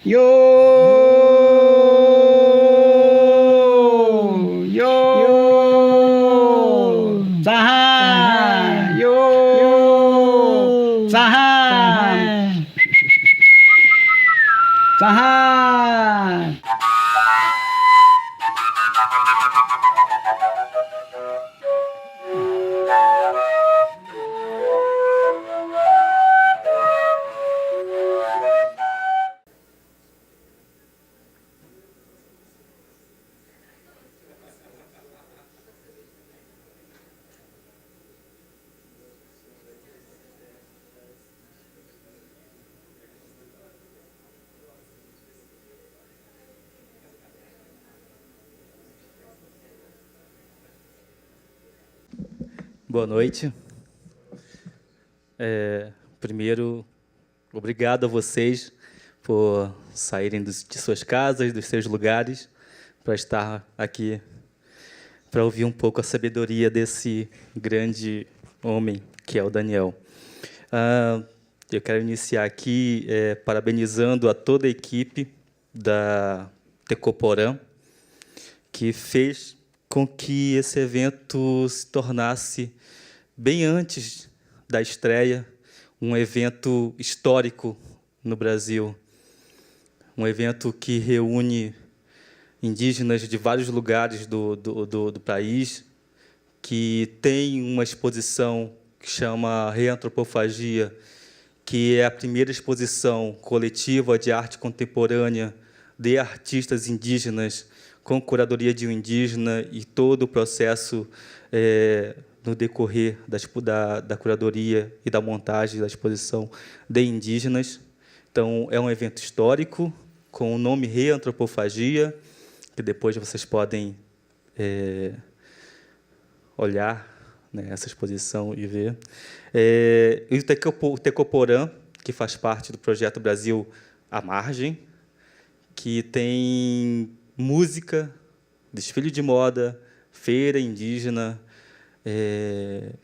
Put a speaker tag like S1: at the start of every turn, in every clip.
S1: Yo, yo, saha, yo, saha, saha.
S2: Boa noite. Primeiro, obrigado a vocês por saírem de suas casas, dos seus lugares, para estar aqui, para ouvir um pouco a sabedoria desse grande homem, que é o Daniel. Eu quero iniciar aqui parabenizando a toda a equipe da Tecoporã, que fez com que esse evento se tornasse, bem antes da estreia, um evento histórico no Brasil. Um evento que reúne indígenas de vários lugares do país, que tem uma exposição que chama Reantropofagia, que é a primeira exposição coletiva de arte contemporânea de artistas indígenas, com curadoria de um indígena e todo o processo no decorrer da curadoria e da montagem da exposição de indígenas. Então, é um evento histórico, com o nome Reantropofagia, que depois vocês podem olhar, né, essa exposição e ver. E o Tecoporã, que faz parte do projeto Brasil à Margem, que tem música, desfile de moda, feira indígena,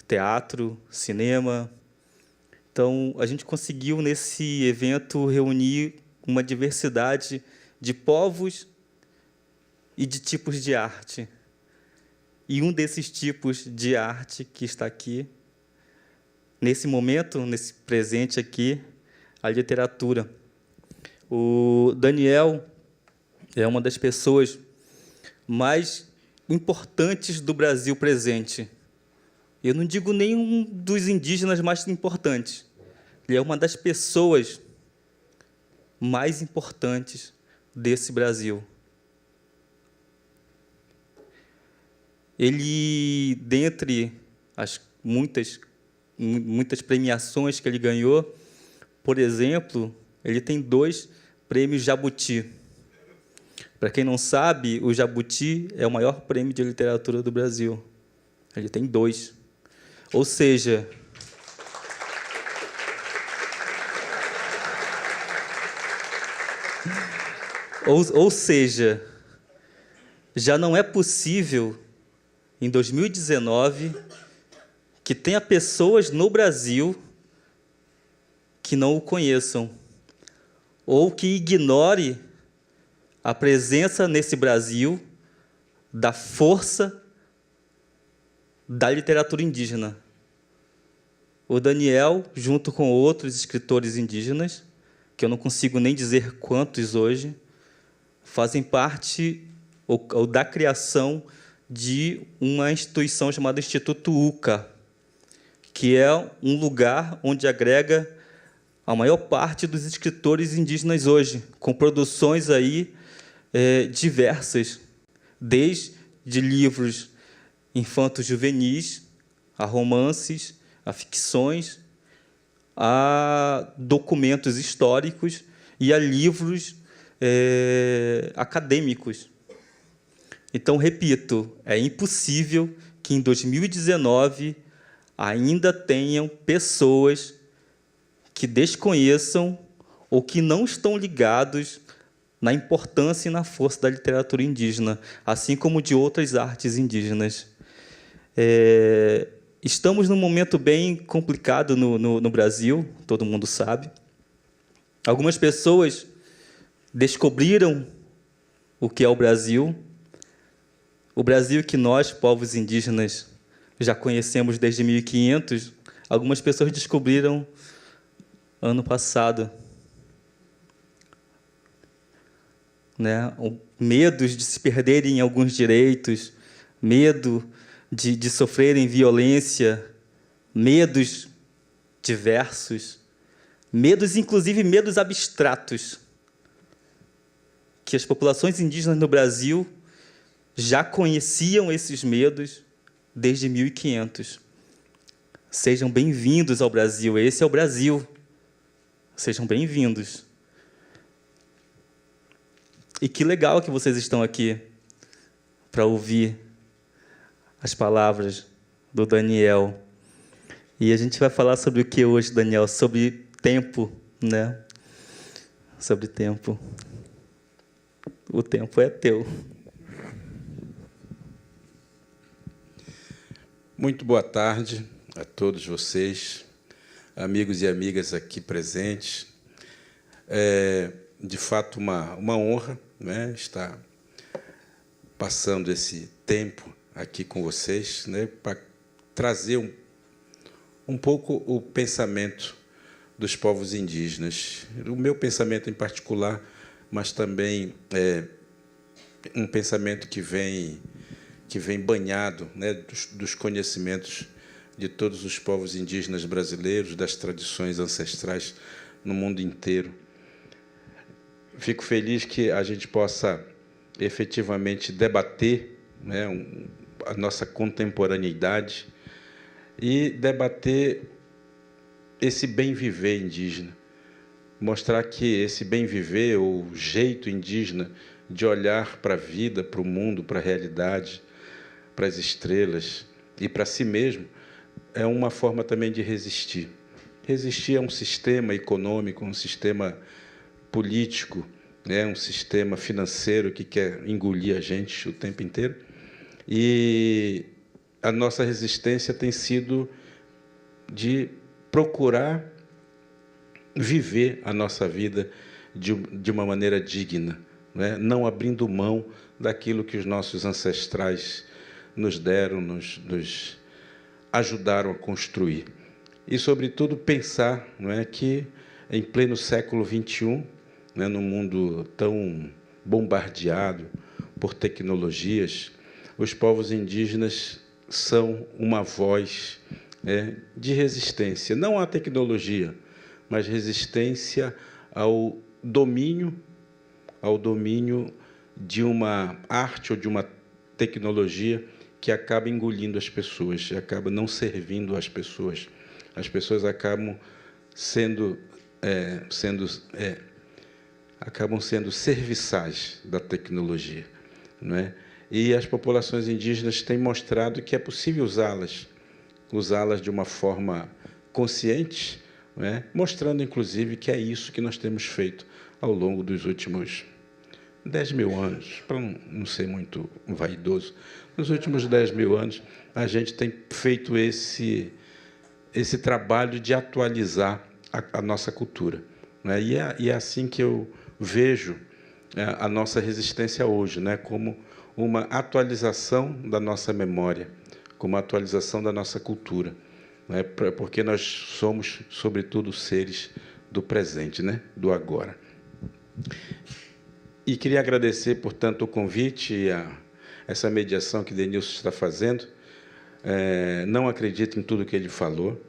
S2: teatro, cinema. Então, a gente conseguiu, nesse evento, reunir uma diversidade de povos e de tipos de arte. E um desses tipos de arte que está aqui, nesse momento, nesse presente aqui, a literatura. O Daniel é uma das pessoas mais importantes do Brasil presente. Eu não digo nenhum dos indígenas mais importantes. Ele é uma das pessoas mais importantes desse Brasil. Ele, dentre as muitas premiações que ele ganhou, por exemplo, ele tem 2 prêmios Jabuti. Para quem não sabe, o Jabuti é o maior prêmio de literatura do Brasil. Ele tem 2. Ou seja, já não é possível, em 2019, que tenha pessoas no Brasil que não o conheçam, ou que ignore a presença nesse Brasil da força da literatura indígena. O Daniel, junto com outros escritores indígenas, que eu não consigo nem dizer quantos hoje, fazem parte ou da criação de uma instituição chamada Instituto UCA, que é um lugar onde agrega a maior parte dos escritores indígenas hoje, com produções aí diversas, desde livros infantos juvenis, a romances, a ficções, a documentos históricos e a livros acadêmicos. Então, repito, é impossível que, em 2019, ainda tenham pessoas que desconheçam ou que não estão ligados na importância e na força da literatura indígena, assim como de outras artes indígenas. Estamos num momento bem complicado no Brasil, todo mundo sabe. Algumas pessoas descobriram o que é o Brasil que nós, povos indígenas, já conhecemos desde 1500, algumas pessoas descobriram ano passado. Né? Medos de se perderem alguns direitos, medo de sofrerem violência, medos diversos, medos, inclusive medos abstratos, que as populações indígenas no Brasil já conheciam esses medos desde 1500. Sejam bem-vindos ao Brasil. Esse é o Brasil. Sejam bem-vindos. E que legal que vocês estão aqui para ouvir as palavras do Daniel. E a gente vai falar sobre o que hoje, Daniel? Sobre tempo, né? Sobre tempo. O tempo é teu.
S3: Muito boa tarde a todos vocês, amigos e amigas aqui presentes. É, de fato, uma honra, né, estar passando esse tempo aqui com vocês, né, para trazer um pouco o pensamento dos povos indígenas. O meu pensamento em particular, mas também um pensamento que vem banhado, né, dos conhecimentos de todos os povos indígenas brasileiros, das tradições ancestrais no mundo inteiro. Fico feliz que a gente possa efetivamente debater, né, a nossa contemporaneidade e debater esse bem-viver indígena. Mostrar que esse bem-viver, o jeito indígena de olhar para a vida, para o mundo, para a realidade, para as estrelas e para si mesmo, é uma forma também de resistir. Resistir a um sistema econômico, um sistema político, né, um sistema financeiro que quer engolir a gente o tempo inteiro. E a nossa resistência tem sido de procurar viver a nossa vida de uma maneira digna, né? Não abrindo mão daquilo que os nossos ancestrais nos deram, nos ajudaram a construir. E, sobretudo, pensar, não é, que, em pleno século XXI, né, num mundo tão bombardeado por tecnologias, os povos indígenas são uma voz, né, de resistência, não à tecnologia, mas resistência ao domínio de uma arte ou de uma tecnologia que acaba engolindo as pessoas, acaba não servindo às pessoas. As pessoas acabam sendo serviçais da tecnologia, não é? E as populações indígenas têm mostrado que é possível usá-las de uma forma consciente, não é? Mostrando, inclusive, que é isso que nós temos feito ao longo dos últimos 10 mil anos, para não ser muito vaidoso. Nos últimos 10 mil anos, a gente tem feito esse trabalho de atualizar a nossa cultura, não é? E é assim que eu vejo a nossa resistência hoje, né, como uma atualização da nossa memória, como uma atualização da nossa cultura, né, porque nós somos, sobretudo, seres do presente, né, do agora. E queria agradecer, portanto, o convite e essa mediação que Denilson está fazendo. Não acredito em tudo que ele falou,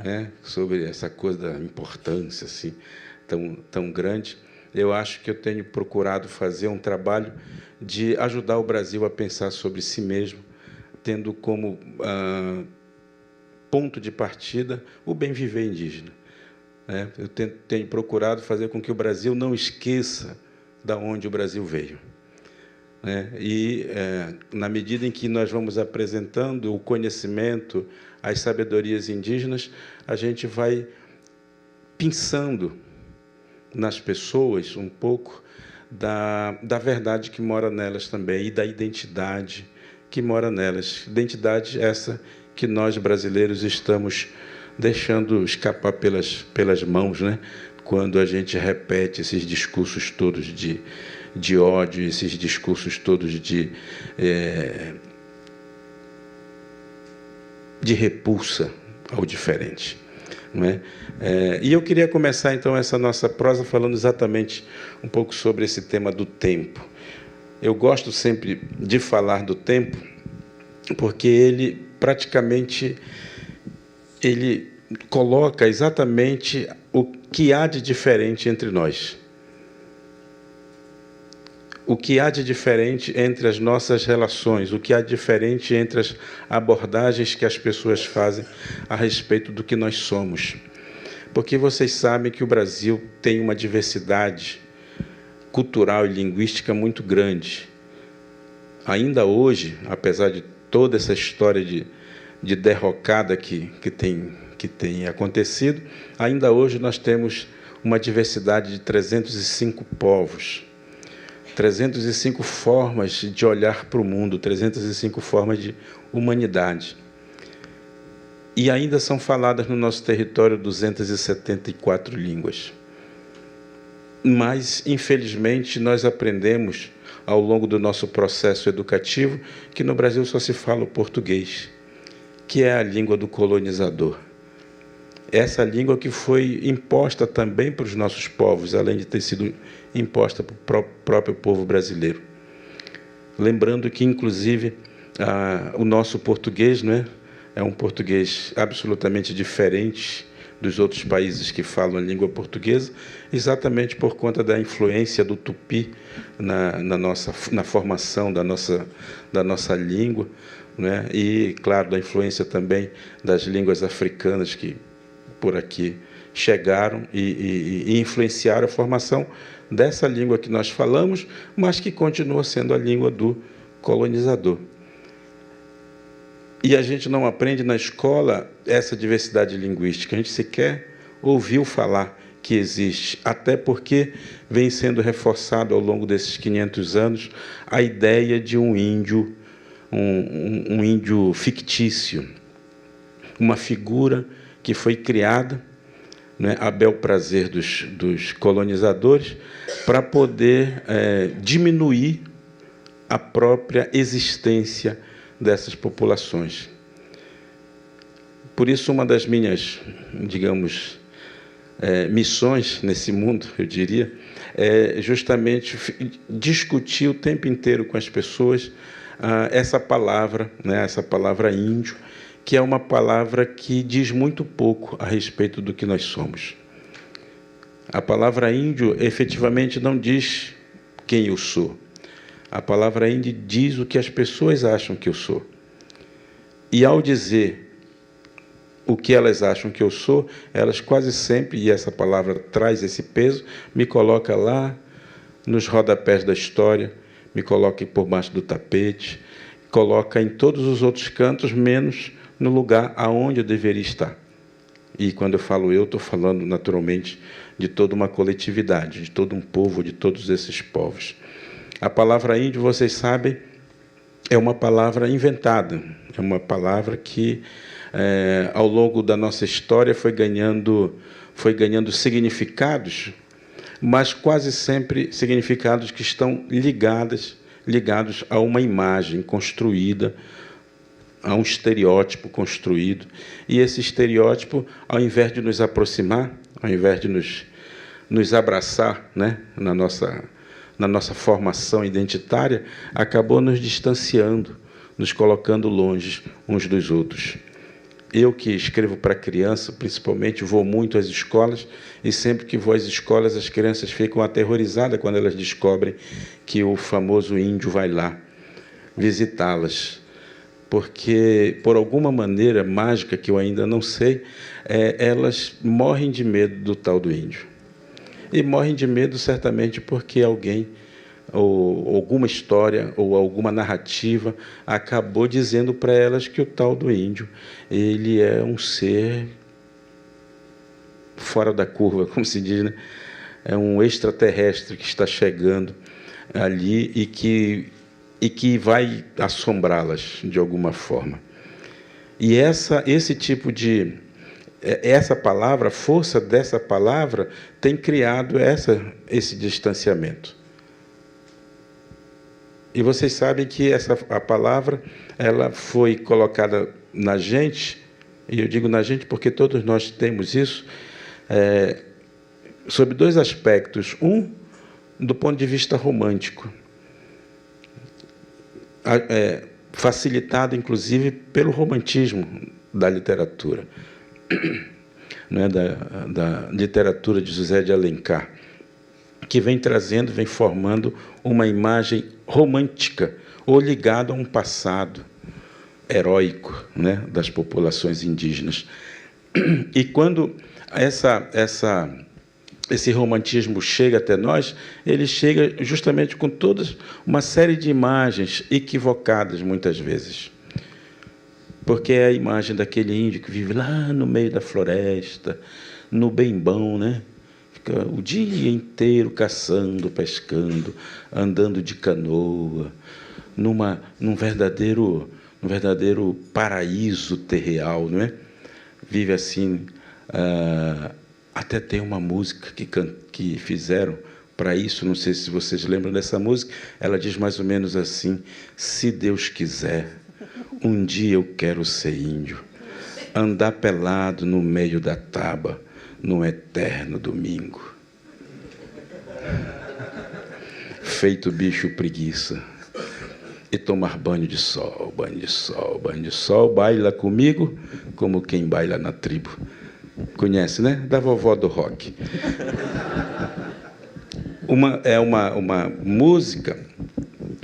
S3: né, sobre essa coisa da importância assim, tão grande. Eu acho que eu tenho procurado fazer um trabalho de ajudar o Brasil a pensar sobre si mesmo, tendo como ponto de partida o bem-viver indígena. Eu tenho procurado fazer com que o Brasil não esqueça de onde o Brasil veio. E, na medida em que nós vamos apresentando o conhecimento, as sabedorias indígenas, a gente vai pensando nas pessoas um pouco da verdade que mora nelas também e da identidade que mora nelas. Identidade essa que nós, brasileiros, estamos deixando escapar pelas mãos, né? quando a gente repete esses discursos todos de ódio, esses discursos todos de repulsa ao diferente. Não é? E eu queria começar, então, essa nossa prosa falando exatamente um pouco sobre esse tema do tempo. Eu gosto sempre de falar do tempo, porque ele praticamente coloca exatamente o que há de diferente entre nós. O que há de diferente entre as nossas relações, o que há de diferente entre as abordagens que as pessoas fazem a respeito do que nós somos. Porque vocês sabem que o Brasil tem uma diversidade cultural e linguística muito grande. Ainda hoje, apesar de toda essa história de derrocada que tem acontecido, ainda hoje nós temos uma diversidade de 305 povos, 305 formas de olhar para o mundo, 305 formas de humanidade. E ainda são faladas no nosso território 274 línguas. Mas, infelizmente, nós aprendemos, ao longo do nosso processo educativo, que no Brasil só se fala o português, que é a língua do colonizador. Essa língua que foi imposta também para os nossos povos, além de ter sido imposta para o próprio povo brasileiro. Lembrando que, inclusive, o nosso português, não é? É um português absolutamente diferente dos outros países que falam a língua portuguesa, exatamente por conta da influência do tupi na formação da nossa língua, né? E, claro, da influência também das línguas africanas que por aqui chegaram e influenciaram a formação dessa língua que nós falamos, mas que continua sendo a língua do colonizador. E a gente não aprende na escola essa diversidade linguística. A gente sequer ouviu falar que existe, até porque vem sendo reforçado ao longo desses 500 anos a ideia de um índio, um índio fictício, uma figura que foi criada, né, a bel prazer dos colonizadores, para poder diminuir a própria existência dessas populações. Por isso, uma das minhas, digamos, missões nesse mundo, eu diria, é justamente discutir o tempo inteiro com as pessoas essa palavra, né, essa palavra índio, que é uma palavra que diz muito pouco a respeito do que nós somos. A palavra índio, efetivamente, não diz quem eu sou. A palavra índio diz o que as pessoas acham que eu sou. E, ao dizer o que elas acham que eu sou, elas quase sempre, e essa palavra traz esse peso, me coloca lá nos rodapés da história, me coloca por baixo do tapete, coloca em todos os outros cantos, menos no lugar aonde eu deveria estar. E, quando eu falo eu, estou falando, naturalmente, de toda uma coletividade, de todo um povo, de todos esses povos. A palavra índio, vocês sabem, é uma palavra inventada, é uma palavra que, ao longo da nossa história, foi ganhando significados, mas quase sempre significados que estão ligados a uma imagem construída, a um estereótipo construído. E esse estereótipo, ao invés de nos aproximar, ao invés de nos abraçar, né, na nossa formação identitária, acabou nos distanciando, nos colocando longe uns dos outros. Eu, que escrevo para criança, principalmente, vou muito às escolas, e sempre que vou às escolas, as crianças ficam aterrorizadas quando elas descobrem que o famoso índio vai lá visitá-las. Porque, por alguma maneira mágica, que eu ainda não sei, elas morrem de medo do tal do índio. E morrem de medo, certamente, porque alguém, ou alguma história, ou alguma narrativa, acabou dizendo para elas que o tal do índio, ele é um ser fora da curva, como se diz, né? É um extraterrestre que está chegando ali e que vai assombrá-las de alguma forma. E esse tipo de essa palavra, a força dessa palavra tem criado esse distanciamento. E vocês sabem que a palavra ela foi colocada na gente, e eu digo na gente porque todos nós temos isso, sob dois aspectos. Um, do ponto de vista romântico, facilitado, inclusive, pelo romantismo da literatura, né, da literatura de José de Alencar, que vem trazendo, vem formando uma imagem romântica ou ligada a um passado heróico, né, das populações indígenas. E quando esse romantismo chega até nós, ele chega justamente com toda uma série de imagens equivocadas, muitas vezes. Porque é a imagem daquele índio que vive lá no meio da floresta, no bem bom, né? Fica o dia inteiro caçando, pescando, andando de canoa, num verdadeiro paraíso terreal, não é? Vive assim. Até tem uma música que fizeram para isso, não sei se vocês lembram dessa música, ela diz mais ou menos assim: se Deus quiser, um dia eu quero ser índio, andar pelado no meio da taba, num eterno domingo, feito bicho preguiça, e tomar banho de sol, banho de sol, banho de sol, baila comigo como quem baila na tribo. Conhece, né? Da vovó do rock. É uma música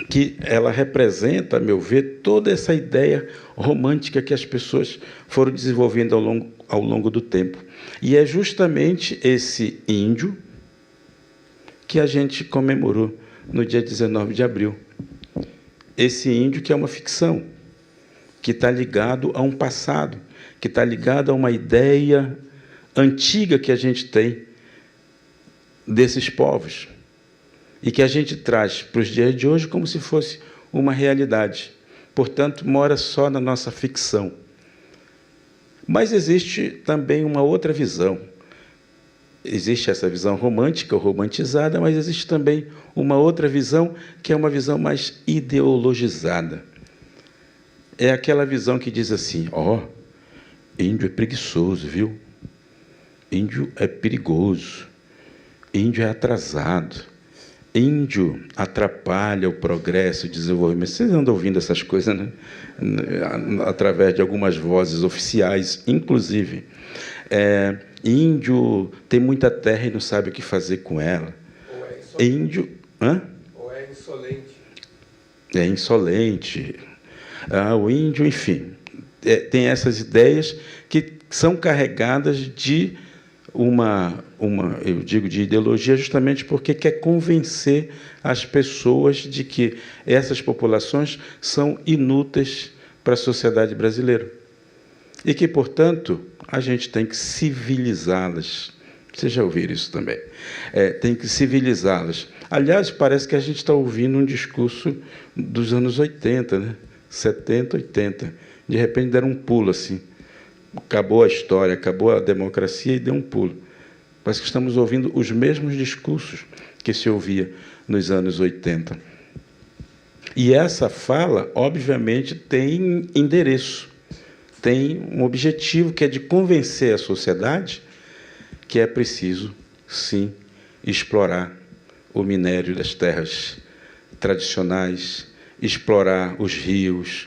S3: que ela representa, a meu ver, toda essa ideia romântica que as pessoas foram desenvolvendo ao longo do tempo. E é justamente esse índio que a gente comemorou no dia 19 de abril. Esse índio que é uma ficção, que está ligado a um passado, que está ligado a uma ideia antiga que a gente tem desses povos e que a gente traz para os dias de hoje como se fosse uma realidade. Portanto, mora só na nossa ficção. Mas existe também uma outra visão. Existe essa visão romântica ou romantizada, mas existe também uma outra visão que é uma visão mais ideologizada. É aquela visão que diz assim: índio é preguiçoso, viu? Índio é perigoso. Índio é atrasado. Índio atrapalha o progresso e o desenvolvimento. Vocês andam ouvindo essas coisas, né? Através de algumas vozes oficiais, inclusive. Índio tem muita terra e não sabe o que fazer com ela.
S4: Ou é insolente.
S3: Índio...
S4: Ou é insolente.
S3: É insolente. O índio, enfim, tem essas ideias que são carregadas de eu digo de ideologia, justamente porque quer convencer as pessoas de que essas populações são inúteis para a sociedade brasileira. E que, portanto, a gente tem que civilizá-las. Vocês já ouviram isso também. Tem que civilizá-las. Aliás, parece que a gente está ouvindo um discurso dos anos 80, né? 70, 80. De repente deram um pulo assim. Acabou a história, acabou a democracia e deu um pulo. Parece que estamos ouvindo os mesmos discursos que se ouvia nos anos 80. E essa fala, obviamente, tem endereço, tem um objetivo que é de convencer a sociedade que é preciso, sim, explorar o minério das terras tradicionais, explorar os rios,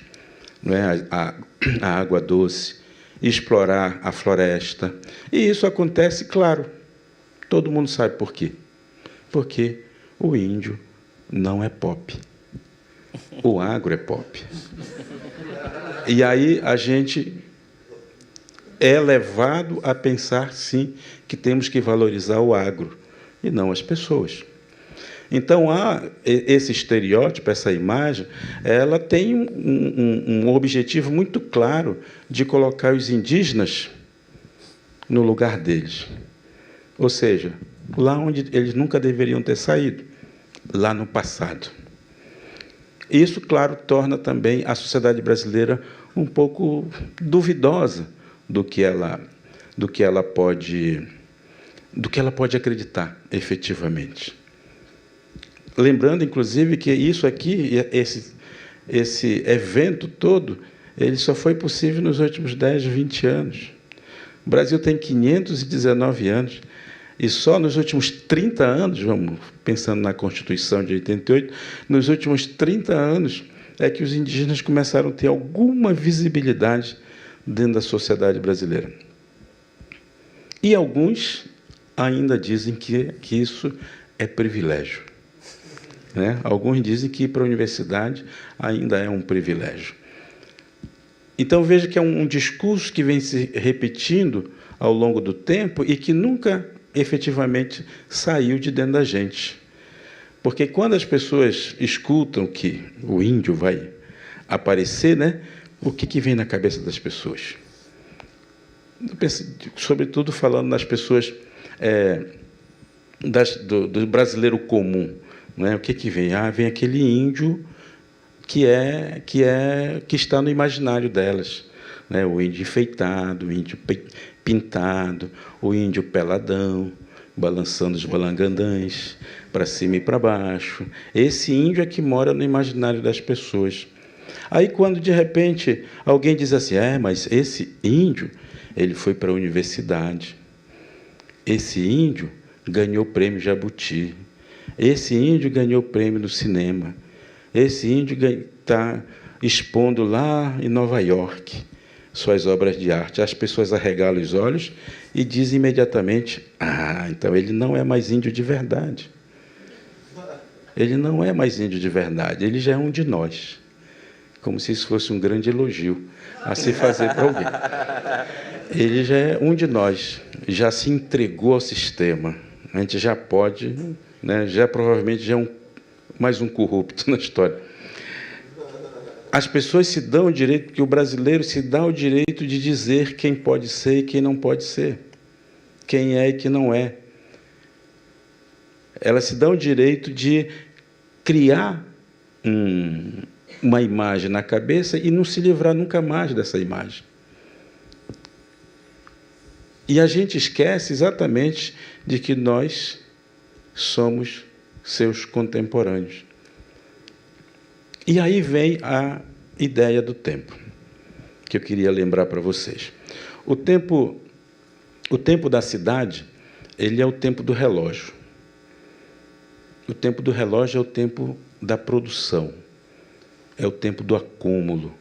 S3: não é? a água doce, explorar a floresta. E isso acontece, claro, todo mundo sabe por quê. Porque o índio não é pop. O agro é pop. E aí a gente é levado a pensar, sim, que temos que valorizar o agro e não as pessoas. Então, esse estereótipo, essa imagem, ela tem um objetivo muito claro de colocar os indígenas no lugar deles. Ou seja, lá onde eles nunca deveriam ter saído, lá no passado. Isso, claro, torna também a sociedade brasileira um pouco duvidosa do que ela do que ela pode acreditar efetivamente. Lembrando, inclusive, que isso aqui, esse evento todo, ele só foi possível nos últimos 10, 20 anos. O Brasil tem 519 anos, e só nos últimos 30 anos, vamos pensando na Constituição de 88, nos últimos 30 anos é que os indígenas começaram a ter alguma visibilidade dentro da sociedade brasileira. E alguns ainda dizem que isso é privilégio, né? Alguns dizem que ir para a universidade ainda é um privilégio. Então, veja que é um discurso que vem se repetindo ao longo do tempo e que nunca efetivamente saiu de dentro da gente. Porque quando as pessoas escutam que o índio vai aparecer, né, o que vem na cabeça das pessoas? Sobretudo falando nas pessoas do brasileiro comum, né? O que vem? Vem aquele índio que está no imaginário delas, né? O índio enfeitado, o índio pintado, o índio peladão, balançando os balangandãs para cima e para baixo. Esse índio é que mora no imaginário das pessoas. Aí, quando de repente alguém diz assim, mas esse índio ele foi para a universidade, esse índio ganhou o prêmio Jabuti, esse índio ganhou o prêmio no cinema, esse índio está expondo lá em Nova York suas obras de arte. As pessoas arregalam os olhos e dizem imediatamente, então ele não é mais índio de verdade. Ele não é mais índio de verdade, ele já é um de nós. Como se isso fosse um grande elogio a se fazer para alguém. Ele já é um de nós, já se entregou ao sistema. A gente já pode, né, já provavelmente já é mais um corrupto na história. As pessoas se dão o direito, porque o brasileiro se dá o direito de dizer quem pode ser e quem não pode ser, quem é e quem não é. Elas se dão o direito de criar uma imagem na cabeça e não se livrar nunca mais dessa imagem. E a gente esquece exatamente de que nós somos seus contemporâneos. E aí vem a ideia do tempo, que eu queria lembrar para vocês. O tempo da cidade, ele é o tempo do relógio. O tempo do relógio é o tempo da produção, é o tempo do acúmulo,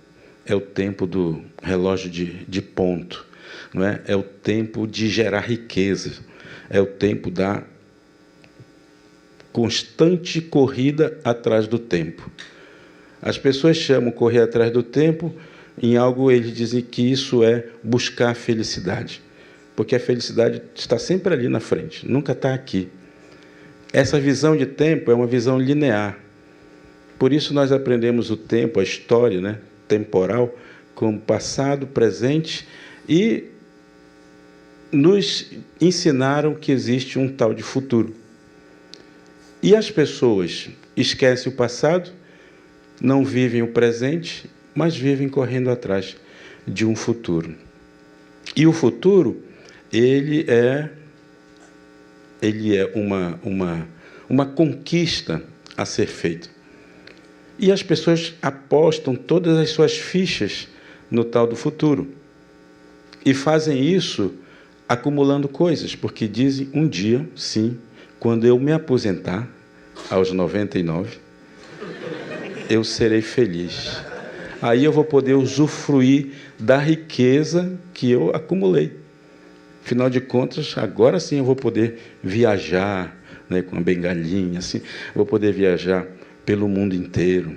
S3: é o tempo do relógio de ponto, não é? É o tempo de gerar riqueza, é o tempo da constante corrida atrás do tempo. As pessoas chamam correr atrás do tempo, em algo eles dizem que isso é buscar a felicidade, porque a felicidade está sempre ali na frente, nunca está aqui. Essa visão de tempo é uma visão linear. Por isso nós aprendemos o tempo, a história, né, temporal, como passado, presente, e nos ensinaram que existe um tal de futuro. E as pessoas esquecem o passado, não vivem o presente, mas vivem correndo atrás de um futuro. E o futuro, ele é uma conquista a ser feita. E as pessoas apostam todas as suas fichas no tal do futuro. E fazem isso acumulando coisas, porque dizem, um dia, sim, quando eu me aposentar, aos 99, eu serei feliz. Aí eu vou poder usufruir da riqueza que eu acumulei. Afinal de contas, agora sim eu vou poder viajar, né, com uma bengalinha, assim, vou poder viajar pelo mundo inteiro.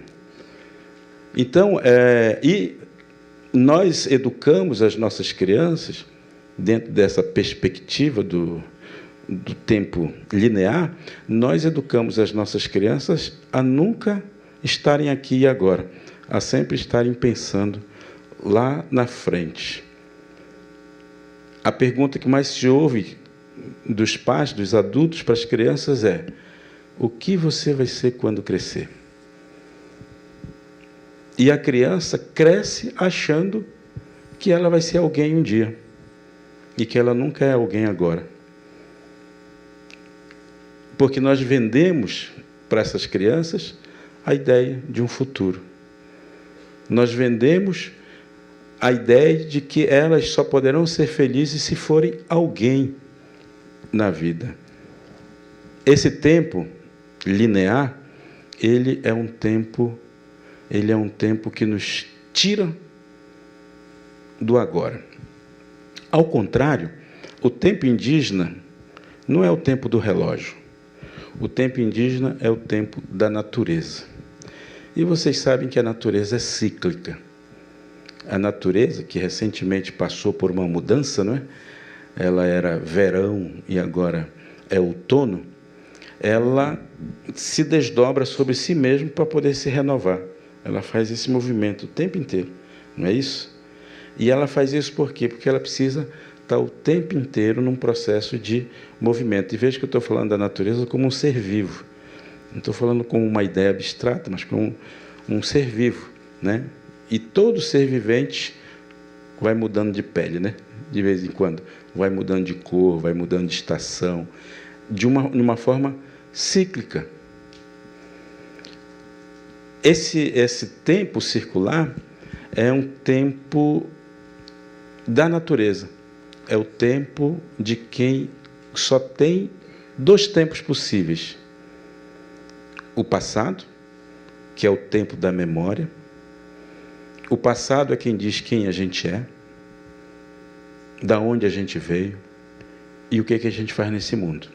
S3: Então, e nós educamos as nossas crianças, dentro dessa perspectiva do tempo linear, nós educamos as nossas crianças a nunca estarem aqui e agora, a sempre estarem pensando lá na frente. A pergunta que mais se ouve dos pais, dos adultos para as crianças é: o que você vai ser quando crescer? E a criança cresce achando que ela vai ser alguém um dia. e que ela nunca é alguém agora. Porque nós vendemos para essas crianças a ideia de um futuro. Nós vendemos a ideia de que elas só poderão ser felizes se forem alguém na vida. Esse tempo linear, ele é um tempo que nos tira do agora. Ao contrário, o tempo indígena não é o tempo do relógio. O tempo indígena é o tempo da natureza. E vocês sabem que a natureza é cíclica. A natureza, que recentemente passou por uma mudança, não é? Ela era verão e agora é outono, ela se desdobra sobre si mesma para poder se renovar. Ela faz esse movimento o tempo inteiro, não é isso? E ela faz isso por quê? Porque ela precisa estar o tempo inteiro num processo de movimento. E veja que eu estou falando da natureza como um ser vivo. Não estou falando como uma ideia abstrata, mas como um ser vivo, né? E todo ser vivente vai mudando de pele, né? De vez em quando. Vai mudando de cor, vai mudando de estação, de uma forma cíclica. Esse tempo circular é um tempo da natureza. É o tempo de quem só tem 2 tempos possíveis. O passado, que é o tempo da memória. O passado é quem diz quem a gente é, da onde a gente veio e o que a gente faz nesse mundo.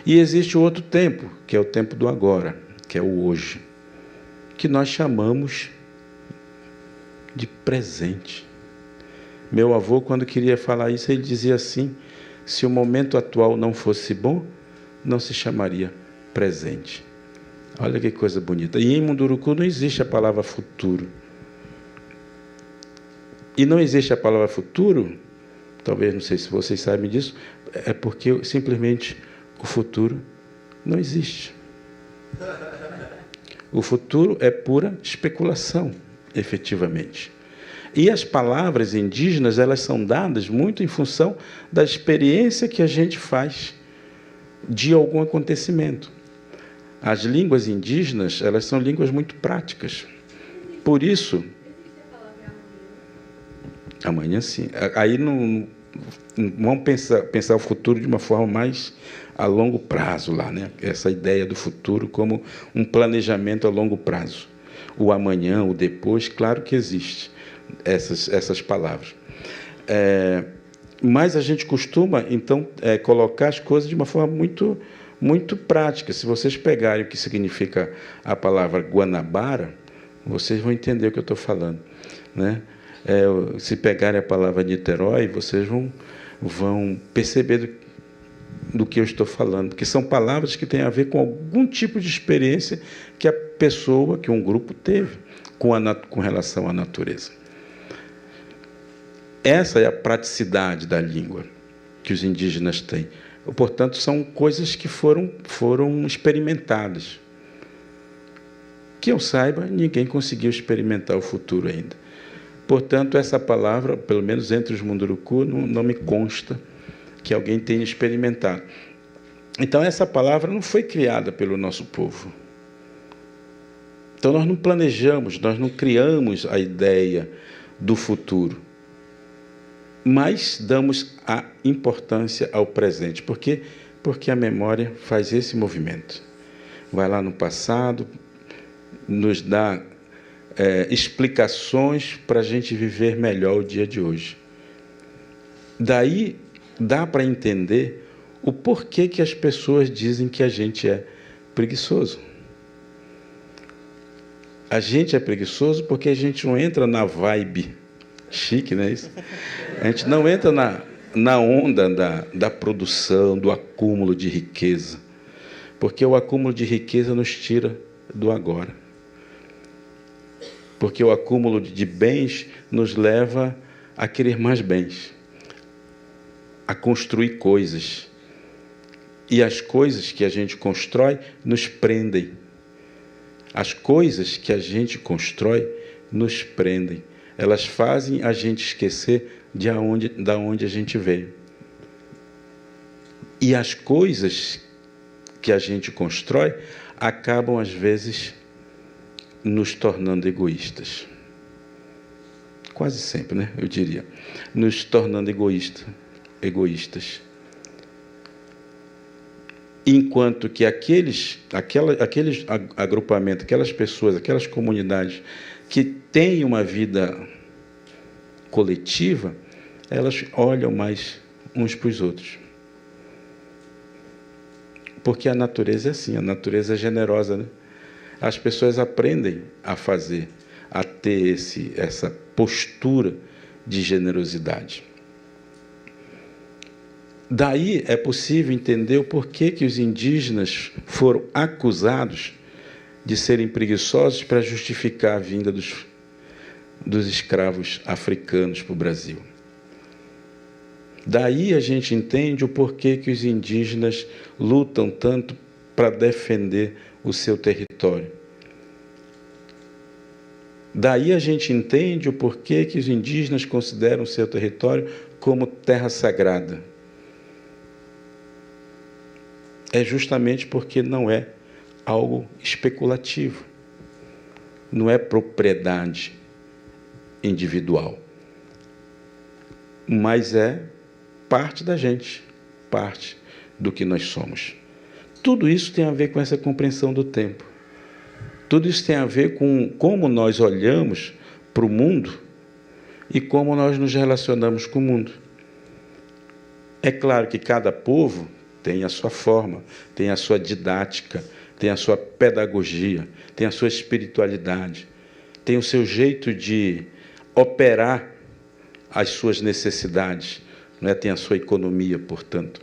S3: E existe o outro tempo, que é o tempo do agora, que é o hoje, que nós chamamos de presente. Meu avô, quando queria falar isso, ele dizia assim: se o momento atual não fosse bom, não se chamaria presente. Olha que coisa bonita. E em Munduruku não existe a palavra futuro. E não existe a palavra futuro, talvez, não sei se vocês sabem disso, é porque simplesmente o futuro não existe. O futuro é pura especulação, efetivamente. E as palavras indígenas, elas são dadas muito em função da experiência que a gente faz de algum acontecimento. As línguas indígenas, elas são línguas muito práticas. Por isso, amanhã sim. Aí não vamos pensar o futuro de uma forma mais a longo prazo lá, né? Essa ideia do futuro como um planejamento a longo prazo. O amanhã, o depois, claro que existe essas palavras. Mas a gente costuma, então, colocar as coisas de uma forma muito prática. Se vocês pegarem o que significa a palavra Guanabara, vocês vão entender o que eu estou falando, né? Se pegarem a palavra Niterói, vocês vão perceber do que eu estou falando, porque são palavras que têm a ver com algum tipo de experiência que a pessoa, que um grupo teve com relação à natureza. Essa é a praticidade da língua que os indígenas têm. Portanto, são coisas que foram experimentadas. Que eu saiba, ninguém conseguiu experimentar o futuro ainda. Portanto, essa palavra, pelo menos entre os Munduruku, não me consta que alguém tenha experimentado. Então, essa palavra não foi criada pelo nosso povo. Então, nós não planejamos, nós não criamos a ideia do futuro, mas damos a importância ao presente. Por quê? Porque a memória faz esse movimento. Vai lá no passado, nos dá explicações para a gente viver melhor o dia de hoje. Daí dá para entender o porquê que as pessoas dizem que a gente é preguiçoso. A gente é preguiçoso porque a gente não entra na vibe chique, não é isso? A gente não entra na onda da produção, do acúmulo de riqueza, porque o acúmulo de riqueza nos tira do agora. Porque o acúmulo de bens nos leva a querer mais bens, a construir coisas. E as coisas que a gente constrói nos prendem. As coisas que a gente constrói nos prendem. elas fazem a gente esquecer da onde a gente veio. E as coisas que a gente constrói acabam, às vezes, nos tornando egoístas. Quase sempre, né? Eu diria. Nos tornando egoístas. Enquanto que aqueles agrupamentos, aquelas pessoas, aquelas comunidades que têm uma vida coletiva, elas olham mais uns para os outros. Porque a natureza é assim, a natureza é generosa, né? As pessoas aprendem a fazer, a ter essa postura de generosidade. Daí é possível entender o porquê que os indígenas foram acusados de serem preguiçosos para justificar a vinda dos escravos africanos para o Brasil. Daí a gente entende o porquê que os indígenas lutam tanto para defender o seu território. Daí a gente entende o porquê que os indígenas consideram o seu território como terra sagrada. É justamente porque não é algo especulativo, não é propriedade individual, mas é parte da gente, parte do que nós somos. Tudo isso tem a ver com essa compreensão do tempo. Tudo isso tem a ver com como nós olhamos para o mundo e como nós nos relacionamos com o mundo. É claro que cada povo tem a sua forma, tem a sua didática, tem a sua pedagogia, tem a sua espiritualidade, tem o seu jeito de operar as suas necessidades, não é? Tem a sua economia, portanto.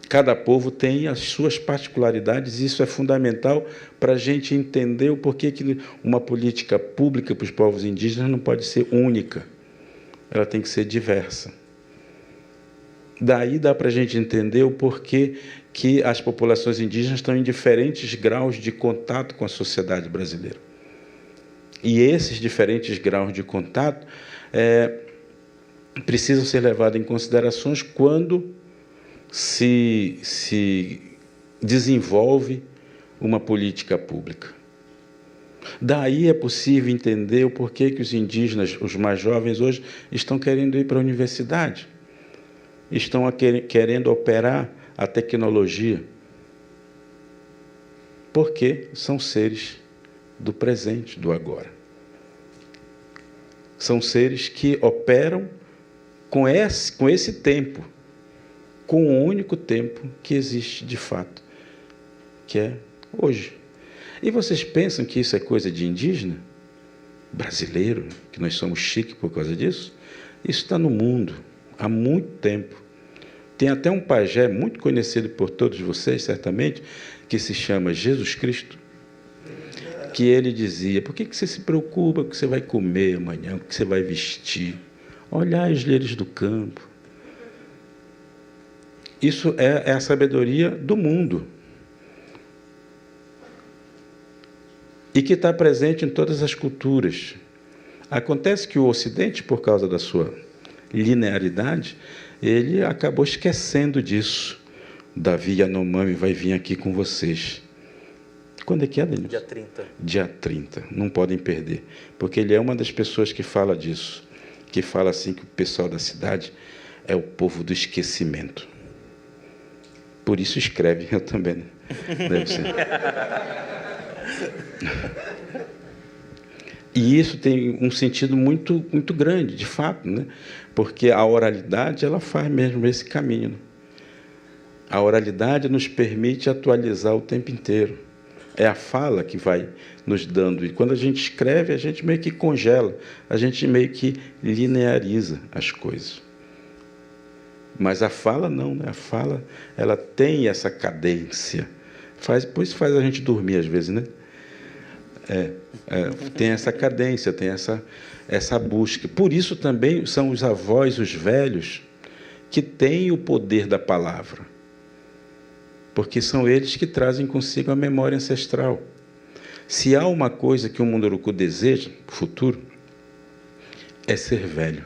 S3: Cada povo tem as suas particularidades e isso é fundamental para a gente entender o porquê que uma política pública para os povos indígenas não pode ser única. Ela tem que ser diversa. Daí dá para a gente entender o porquê que as populações indígenas estão em diferentes graus de contato com a sociedade brasileira. E esses diferentes graus de contato precisam ser levados em consideração quando se desenvolve uma política pública. Daí é possível entender o porquê que os indígenas, os mais jovens hoje, estão querendo ir para a universidade, estão querendo operar a tecnologia, porque são seres do presente, do agora. São seres que operam com esse tempo, com o único tempo que existe de fato, que é hoje. E vocês pensam que isso é coisa de indígena? Brasileiro, que nós somos chiques por causa disso? Isso está no mundo há muito tempo. Tem até um pajé muito conhecido por todos vocês, certamente, que se chama Jesus Cristo, que ele dizia: por que você se preocupa com o que você vai comer amanhã, o que você vai vestir? Olhai os lírios do campo. Isso é a sabedoria do mundo. E que está presente em todas as culturas. Acontece que o Ocidente, por causa da sua linearidade, ele acabou esquecendo disso. Davi Yanomami vai vir aqui com vocês. Quando é que é, Denilson?
S2: Dia 30.
S3: Dia 30. Não podem perder. Porque ele é uma das pessoas que fala disso. Que fala assim que o pessoal da cidade é o povo do esquecimento. Por isso escreve, eu também. Né? Deve ser. E isso tem um sentido muito, muito grande, de fato, né? Porque a oralidade ela faz mesmo esse caminho. A oralidade nos permite atualizar o tempo inteiro. É a fala que vai nos dando. E quando a gente escreve, a gente meio que congela, a gente meio que lineariza as coisas. Mas a fala não, né? A fala ela tem essa cadência. Por isso faz a gente dormir às vezes, né? Tem essa cadência, tem essa busca. Por isso também são os avós, os velhos, que têm o poder da palavra. Porque são eles que trazem consigo a memória ancestral. Se há uma coisa que o Munduruku deseja, futuro, é ser velho.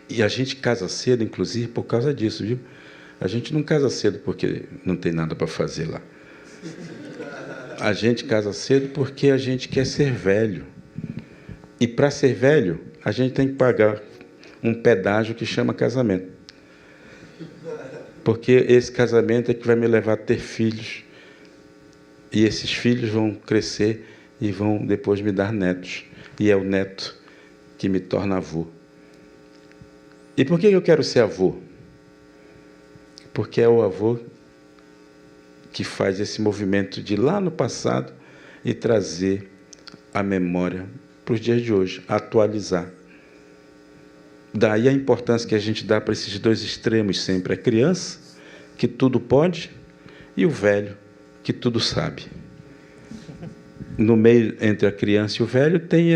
S3: E a gente casa cedo, inclusive, por causa disso, viu? A gente não casa cedo porque não tem nada para fazer lá. A gente casa cedo porque a gente quer ser velho. E para ser velho, a gente tem que pagar um pedágio que chama casamento. Porque esse casamento é que vai me levar a ter filhos. E esses filhos vão crescer e vão depois me dar netos. E é o neto que me torna avô. E por que eu quero ser avô? Porque é o avô que faz esse movimento de ir lá no passado e trazer a memória para os dias de hoje, atualizar. Daí a importância que a gente dá para esses dois extremos sempre. A criança, que tudo pode, e o velho, que tudo sabe. No meio entre a criança e o velho tem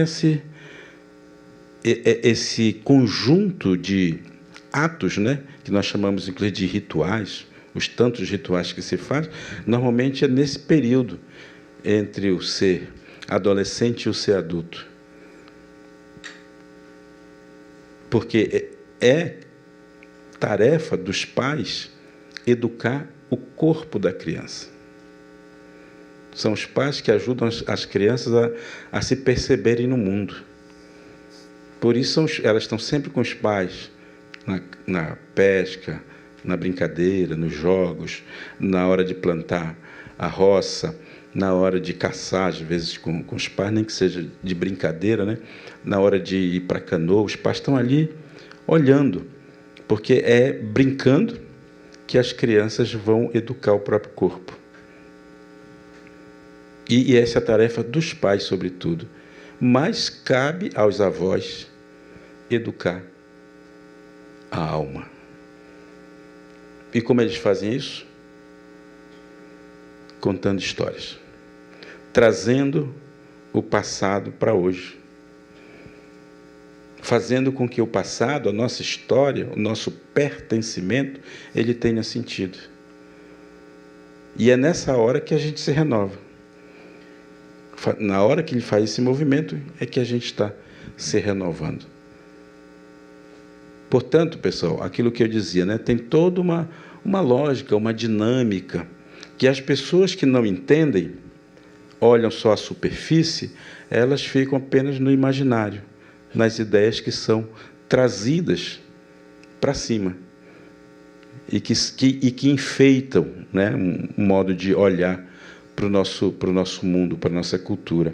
S3: esse conjunto de atos, né, que nós chamamos inclusive de rituais, os tantos rituais que se faz, normalmente é nesse período entre o ser adolescente e o ser adulto. Porque é tarefa dos pais educar o corpo da criança. São os pais que ajudam as crianças a se perceberem no mundo. Por isso elas estão sempre com os pais na pesca, na brincadeira, nos jogos, na hora de plantar a roça, na hora de caçar, às vezes com os pais, nem que seja de brincadeira, né? Na hora de ir para a canoa, os pais estão ali olhando, porque é brincando que as crianças vão educar o próprio corpo. E essa é a tarefa dos pais, sobretudo. Mas cabe aos avós educar a alma. E como eles fazem isso? Contando histórias. Trazendo o passado para hoje. Fazendo com que o passado, a nossa história, o nosso pertencimento, ele tenha sentido. E é nessa hora que a gente se renova. Na hora que ele faz esse movimento, é que a gente está se renovando. Portanto, pessoal, aquilo que eu dizia, né, tem toda uma lógica, uma dinâmica, que as pessoas que não entendem, olham só a superfície, elas ficam apenas no imaginário, nas ideias que são trazidas para cima e que enfeitam, né, um modo de olhar para o nosso mundo, para a nossa cultura.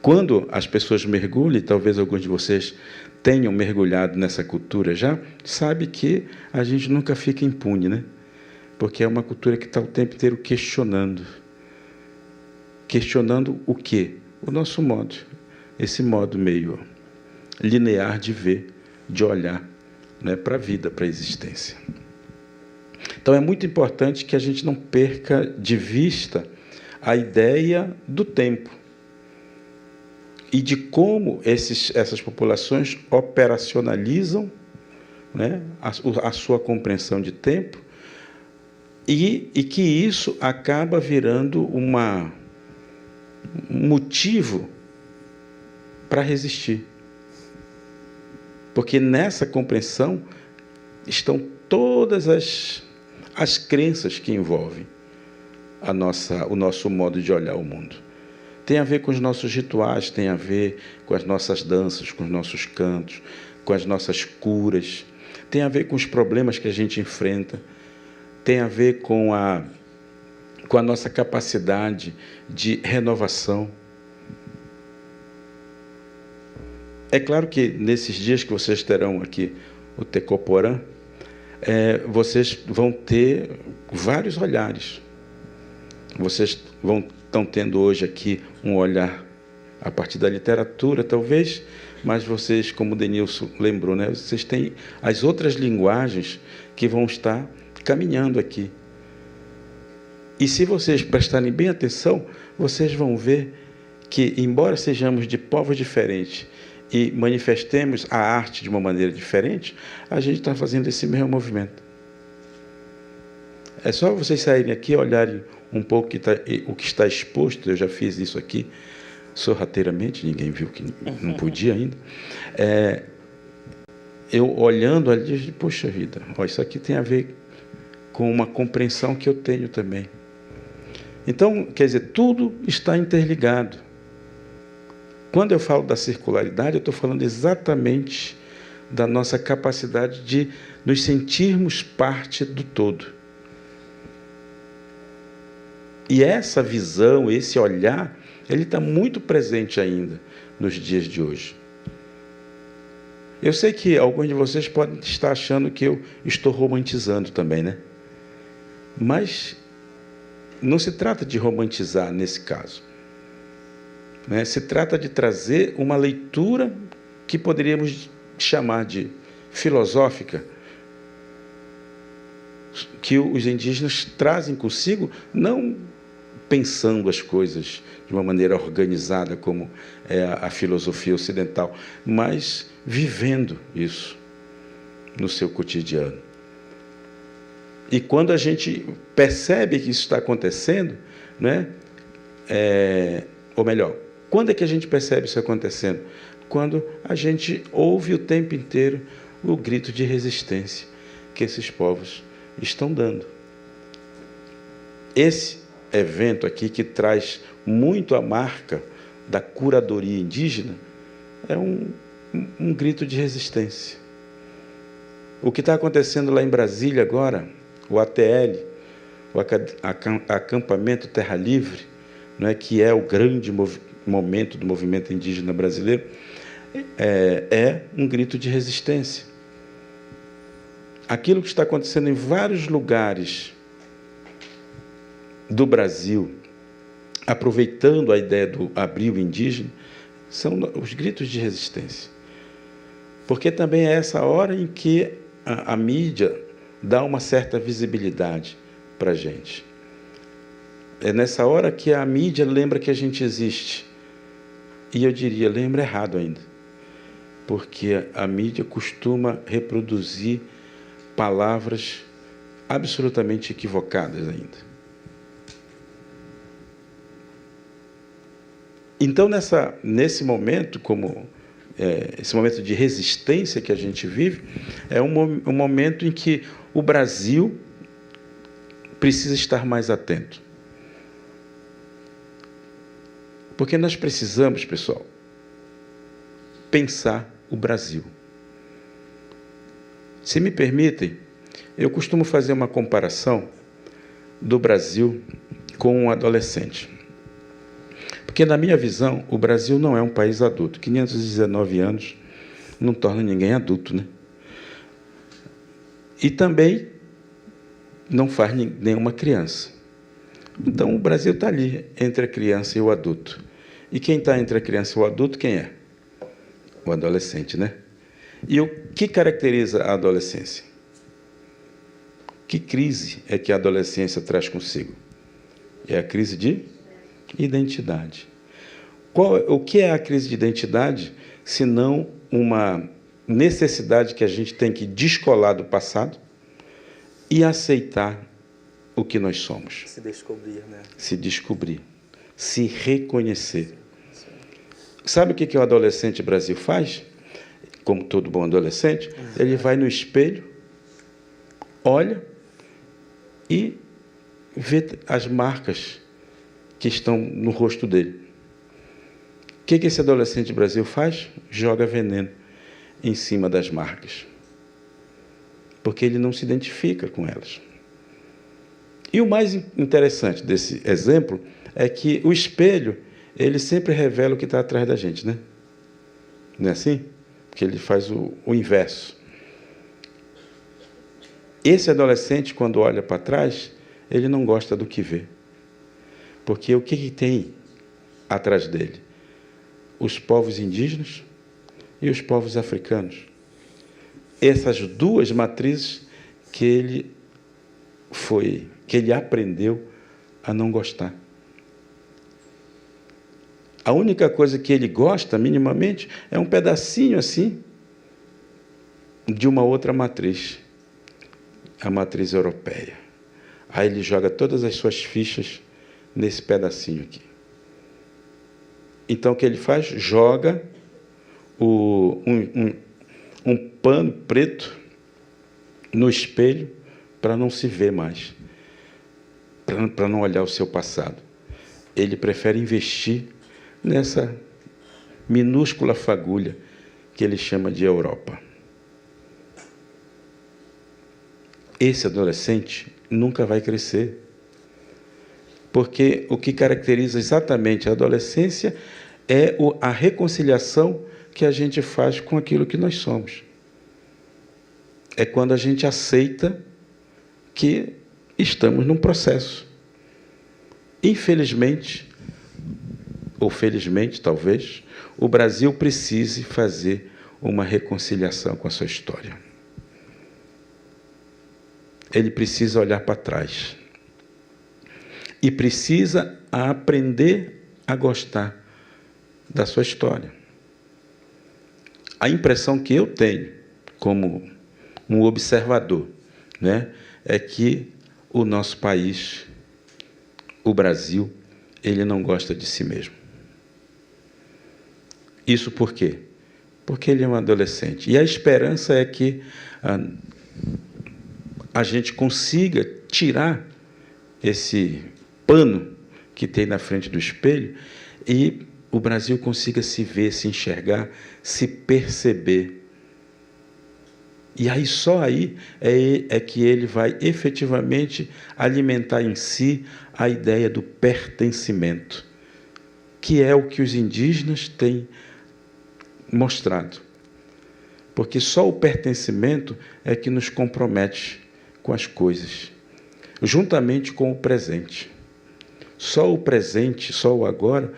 S3: Quando as pessoas mergulham, e talvez alguns de vocês tenham mergulhado nessa cultura já, sabe que a gente nunca fica impune, né? Porque é uma cultura que está o tempo inteiro questionando. Questionando o quê? O nosso modo. Esse modo meio linear de ver, de olhar, né, para a vida, para a existência. Então, é muito importante que a gente não perca de vista a ideia do tempo e de como essas populações operacionalizam, né, a sua compreensão de tempo e que isso acaba virando um motivo para resistir. Porque nessa compreensão estão todas as crenças que envolvem o nosso modo de olhar o mundo. Tem a ver com os nossos rituais, tem a ver com as nossas danças, com os nossos cantos, com as nossas curas, tem a ver com os problemas que a gente enfrenta, tem a ver com a nossa capacidade de renovação. É claro que nesses dias que vocês terão aqui o Tecoporã, vocês vão ter vários olhares. Vocês estão tendo hoje aqui um olhar a partir da literatura, talvez, mas vocês, como o Denilson lembrou, né, vocês têm as outras linguagens que vão estar caminhando aqui. E se vocês prestarem bem atenção, vocês vão ver que, embora sejamos de povos diferentes e manifestemos a arte de uma maneira diferente, a gente está fazendo esse mesmo movimento. É só vocês saírem aqui, olharem um pouco o que está exposto. Eu já fiz isso aqui sorrateiramente, ninguém viu que não podia ainda. Eu olhando ali, eu disse, poxa vida, ó, isso aqui tem a ver com uma compreensão que eu tenho também. Então, quer dizer, tudo está interligado. Quando eu falo da circularidade, eu estou falando exatamente da nossa capacidade de nos sentirmos parte do todo. E essa visão, esse olhar, ele está muito presente ainda nos dias de hoje. Eu sei que alguns de vocês podem estar achando que eu estou romantizando também, né? Mas não se trata de romantizar nesse caso, né? Se trata de trazer uma leitura que poderíamos chamar de filosófica, que os indígenas trazem consigo, não pensando as coisas de uma maneira organizada, como é a filosofia ocidental, mas vivendo isso no seu cotidiano. E quando a gente percebe que isso está acontecendo, né? Ou melhor, quando é que a gente percebe isso acontecendo? Quando a gente ouve o tempo inteiro o grito de resistência que esses povos estão dando. Esse evento aqui, que traz muito a marca da curadoria indígena, é um grito de resistência. O que está acontecendo lá em Brasília agora, o ATL, o Acampamento Terra Livre, não é, que é o grande momento do movimento indígena brasileiro, é um grito de resistência. Aquilo que está acontecendo em vários lugares do Brasil, aproveitando a ideia do abril indígena, são os gritos de resistência. Porque também é essa hora em que a mídia dá uma certa visibilidade para a gente. É nessa hora que a mídia lembra que a gente existe. E eu diria, lembra errado ainda. Porque a mídia costuma reproduzir palavras absolutamente equivocadas ainda. Então, nesse momento, esse momento de resistência que a gente vive, é um momento em que o Brasil precisa estar mais atento. Porque nós precisamos, pessoal, pensar o Brasil. Se me permitem, eu costumo fazer uma comparação do Brasil com um adolescente. Porque, na minha visão, o Brasil não é um país adulto. 519 anos não torna ninguém adulto, né? E também não faz nenhuma criança. Então, o Brasil está ali, entre a criança e o adulto. E quem está entre a criança e o adulto, quem é? O adolescente, né? E o que caracteriza a adolescência? Que crise é que a adolescência traz consigo? É a crise de identidade. O que é a crise de identidade, se não uma necessidade que a gente tem que descolar do passado e aceitar o que nós somos?
S2: Se descobrir, né?
S3: Se descobrir, se reconhecer. Sabe o que o adolescente Brasil faz? Como todo bom adolescente, ele vai no espelho, olha e vê as marcas que estão no rosto dele. O que esse adolescente Brasil faz? Joga veneno em cima das marcas. Porque ele não se identifica com elas. E o mais interessante desse exemplo é que o espelho, ele sempre revela o que está atrás da gente, né? Não é assim? Porque ele faz o inverso. Esse adolescente, quando olha para trás, ele não gosta do que vê. Porque o que tem atrás dele? Os povos indígenas e os povos africanos. Essas duas matrizes que ele aprendeu a não gostar. A única coisa que ele gosta, minimamente, é um pedacinho assim de uma outra matriz. A matriz europeia, Aí ele joga todas as suas fichas nesse pedacinho aqui. Então, o que ele faz? Joga um pano preto no espelho para não se ver mais, para não olhar o seu passado. Ele prefere investir nessa minúscula fagulha que ele chama de Europa. Esse adolescente nunca vai crescer, porque o que caracteriza exatamente a adolescência é a reconciliação que a gente faz com aquilo que nós somos. É quando a gente aceita que estamos num processo. Infelizmente, ou felizmente, talvez, o Brasil precise fazer uma reconciliação com a sua história. Ele precisa olhar para trás. E precisa aprender a gostar da sua história. A impressão que eu tenho, como um observador, né, é que o nosso país, o Brasil, ele não gosta de si mesmo. Isso por quê? Porque ele é um adolescente. E a esperança é que a gente consiga tirar esse pano que tem na frente do espelho e o Brasil consiga se ver, se enxergar, se perceber. E aí, só aí, é que ele vai efetivamente alimentar em si a ideia do pertencimento, que é o que os indígenas têm mostrado. Porque só o pertencimento é que nos compromete com as coisas, juntamente com o presente. Só o presente, só o agora,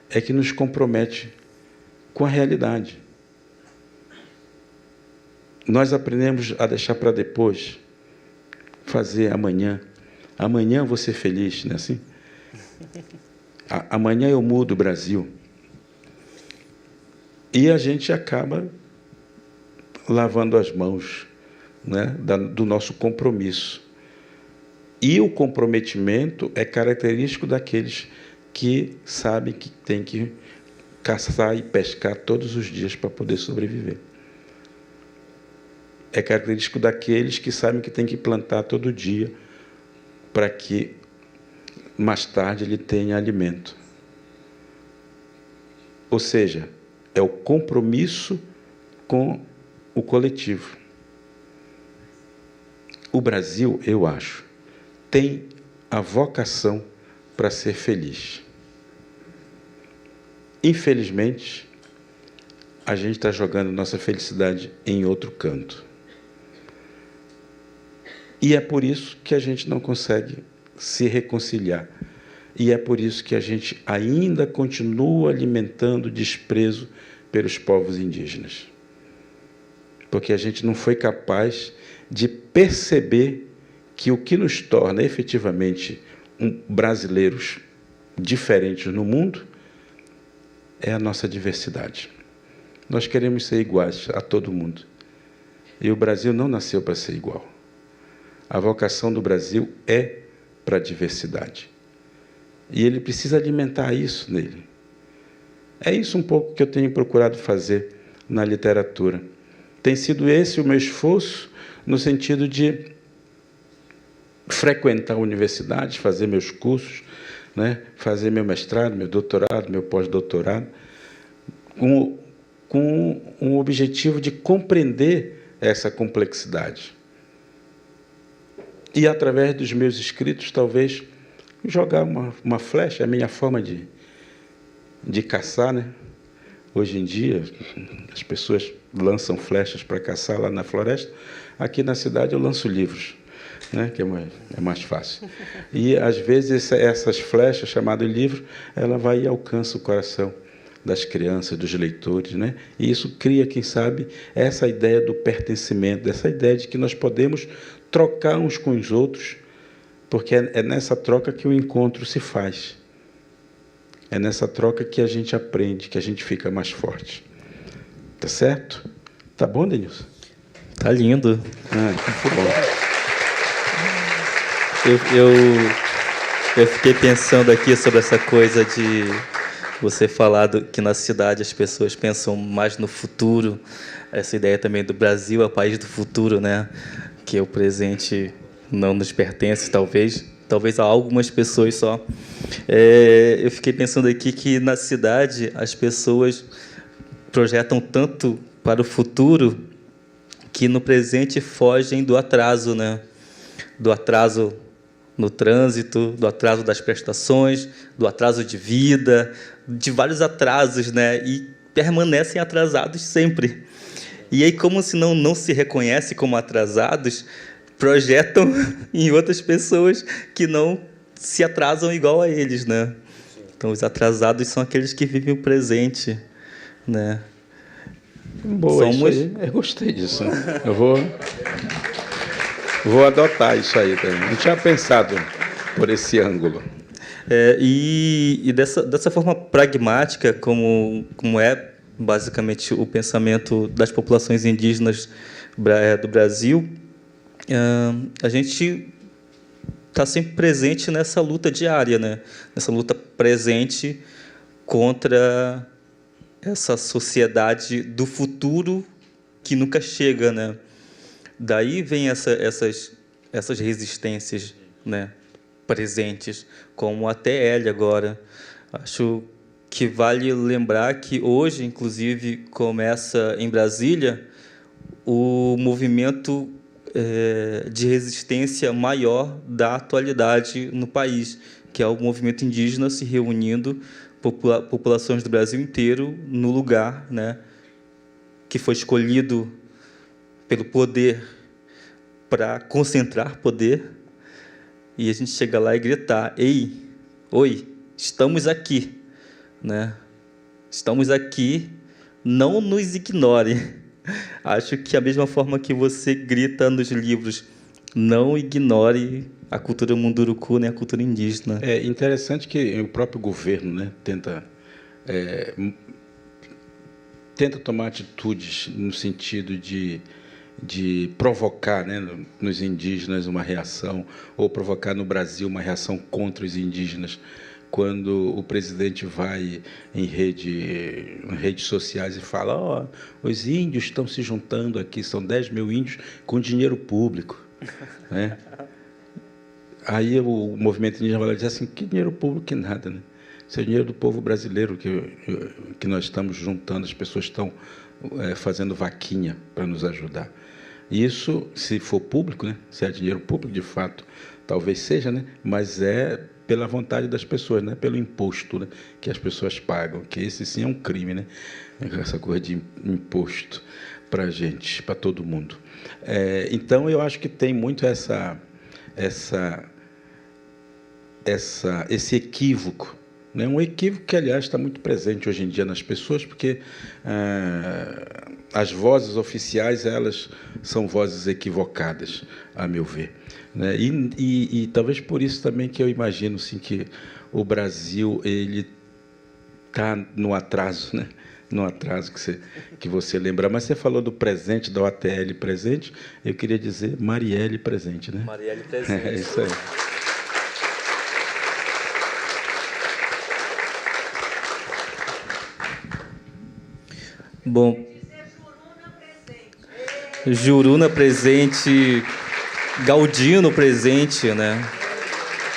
S3: é que nos compromete com a realidade. Nós aprendemos a deixar para depois, fazer amanhã. Amanhã eu vou ser feliz, não é assim? Amanhã eu mudo o Brasil. E a gente acaba lavando as mãos, né, do nosso compromisso. E o comprometimento é característico daqueles que sabem que tem que caçar e pescar todos os dias para poder sobreviver. É característico daqueles que sabem que tem que plantar todo dia para que mais tarde ele tenha alimento. Ou seja, é o compromisso com o coletivo. O Brasil, eu acho, tem a vocação para ser feliz. Infelizmente, a gente está jogando nossa felicidade em outro canto. E é por isso que a gente não consegue se reconciliar. E é por isso que a gente ainda continua alimentando desprezo pelos povos indígenas. Porque a gente não foi capaz de perceber que o que nos torna efetivamente brasileiros diferentes no mundo é a nossa diversidade. Nós queremos ser iguais a todo mundo. E o Brasil não nasceu para ser igual. A vocação do Brasil é para a diversidade. E ele precisa alimentar isso nele. É isso um pouco que eu tenho procurado fazer na literatura. Tem sido esse o meu esforço no sentido de frequentar universidades, fazer meus cursos, né, fazer meu mestrado, meu doutorado, meu pós-doutorado, com um objetivo de compreender essa complexidade. E, através dos meus escritos, talvez jogar uma flecha, é a minha forma de caçar, né? Hoje em dia, as pessoas lançam flechas para caçar lá na floresta. Aqui na cidade eu lanço livros, né? Que é mais fácil. E, às vezes, essas flechas, chamadas livro, ela vai e alcança o coração das crianças, dos leitores, né? E isso cria, quem sabe, essa ideia do pertencimento, essa ideia de que nós podemos trocar uns com os outros, porque é nessa troca que o encontro se faz. É nessa troca que a gente aprende, que a gente fica mais forte. Tá certo? Tá bom, Denilson?
S2: Tá lindo.
S3: Muito bom.
S2: eu fiquei pensando aqui sobre essa coisa de você falar que na cidade as pessoas pensam mais no futuro, essa ideia também do Brasil é o país do futuro, né? Que o presente não nos pertence, talvez a algumas pessoas só. Eu fiquei pensando aqui que na cidade as pessoas projetam tanto para o futuro que no presente fogem do atraso, né? Do atraso no trânsito, do atraso das prestações, do atraso de vida, de vários atrasos, né? E permanecem atrasados sempre. E aí, como se não se reconhece como atrasados, projetam em outras pessoas que não se atrasam igual a eles, né? Então, os atrasados são aqueles que vivem o presente, né?
S3: Boa,
S2: Somos...
S3: isso aí. Eu gostei disso. Eu vou adotar isso aí também. Não tinha pensado por esse ângulo.
S2: E dessa forma pragmática, como é basicamente o pensamento das populações indígenas do Brasil, a gente está sempre presente nessa luta diária, né? Nessa luta presente contra essa sociedade do futuro que nunca chega, né? Daí vem essas resistências, né, presentes, como a TL agora. Acho que vale lembrar que hoje, inclusive, começa em Brasília o movimento de resistência maior da atualidade no país, que é o movimento indígena se reunindo, populações do Brasil inteiro, no lugar, né, que foi escolhido pelo poder para concentrar poder, e a gente chega lá e gritar: ei, oi, estamos aqui, né? Estamos aqui, não nos ignore. Acho que a mesma forma que você grita nos livros, não ignore a cultura munduruku, nem a cultura indígena.
S3: É interessante que o próprio governo, né, tenta tomar atitudes no sentido de provocar, né, nos indígenas uma reação, ou provocar no Brasil uma reação contra os indígenas, quando o presidente vai em redes sociais e fala: os índios estão se juntando aqui, são 10 mil índios com dinheiro público. Né? Aí o movimento indígena vai dizer assim: que dinheiro público, que nada, né? Isso é dinheiro do povo brasileiro que nós estamos juntando, as pessoas estão fazendo vaquinha para nos ajudar. Isso, se for público, né? Se é dinheiro público, de fato, talvez seja, né? Mas é pela vontade das pessoas, né? Pelo imposto, né, que as pessoas pagam, que esse sim é um crime, né? Essa coisa de imposto para a gente, para todo mundo. Então, eu acho que tem muito esse equívoco, né? Um equívoco que, aliás, está muito presente hoje em dia nas pessoas, porque as vozes oficiais, elas são vozes equivocadas, a meu ver, né? E talvez por isso também que eu imagino assim, que o Brasil ele está no atraso, né? No atraso que você lembra. Mas você falou do presente, da OTL presente, eu queria dizer Marielle presente, né?
S2: Marielle presente.
S3: É isso aí.
S2: Bom, Juruna presente, Galdino presente, né?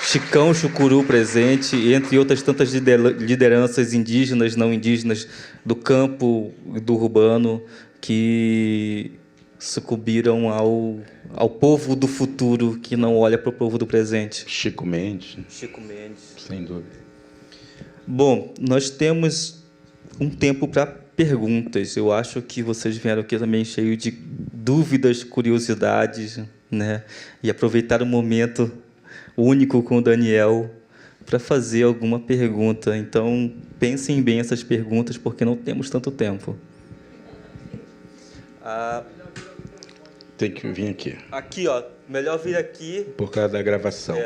S2: Chicão Chucuru presente, entre outras tantas lideranças indígenas, não indígenas, do campo e do urbano, que sucumbiram ao povo do futuro, que não olha para o povo do presente.
S3: Chico Mendes.
S2: Chico Mendes.
S3: Sem dúvida.
S2: Bom, nós temos um tempo para perguntas. Eu acho que vocês vieram aqui também cheio de dúvidas, curiosidades, né? E aproveitar o momento único com o Daniel para fazer alguma pergunta. Então, pensem bem essas perguntas, porque não temos tanto tempo.
S3: Tem que vir aqui.
S2: Aqui, ó. Melhor vir aqui.
S3: Por causa da gravação.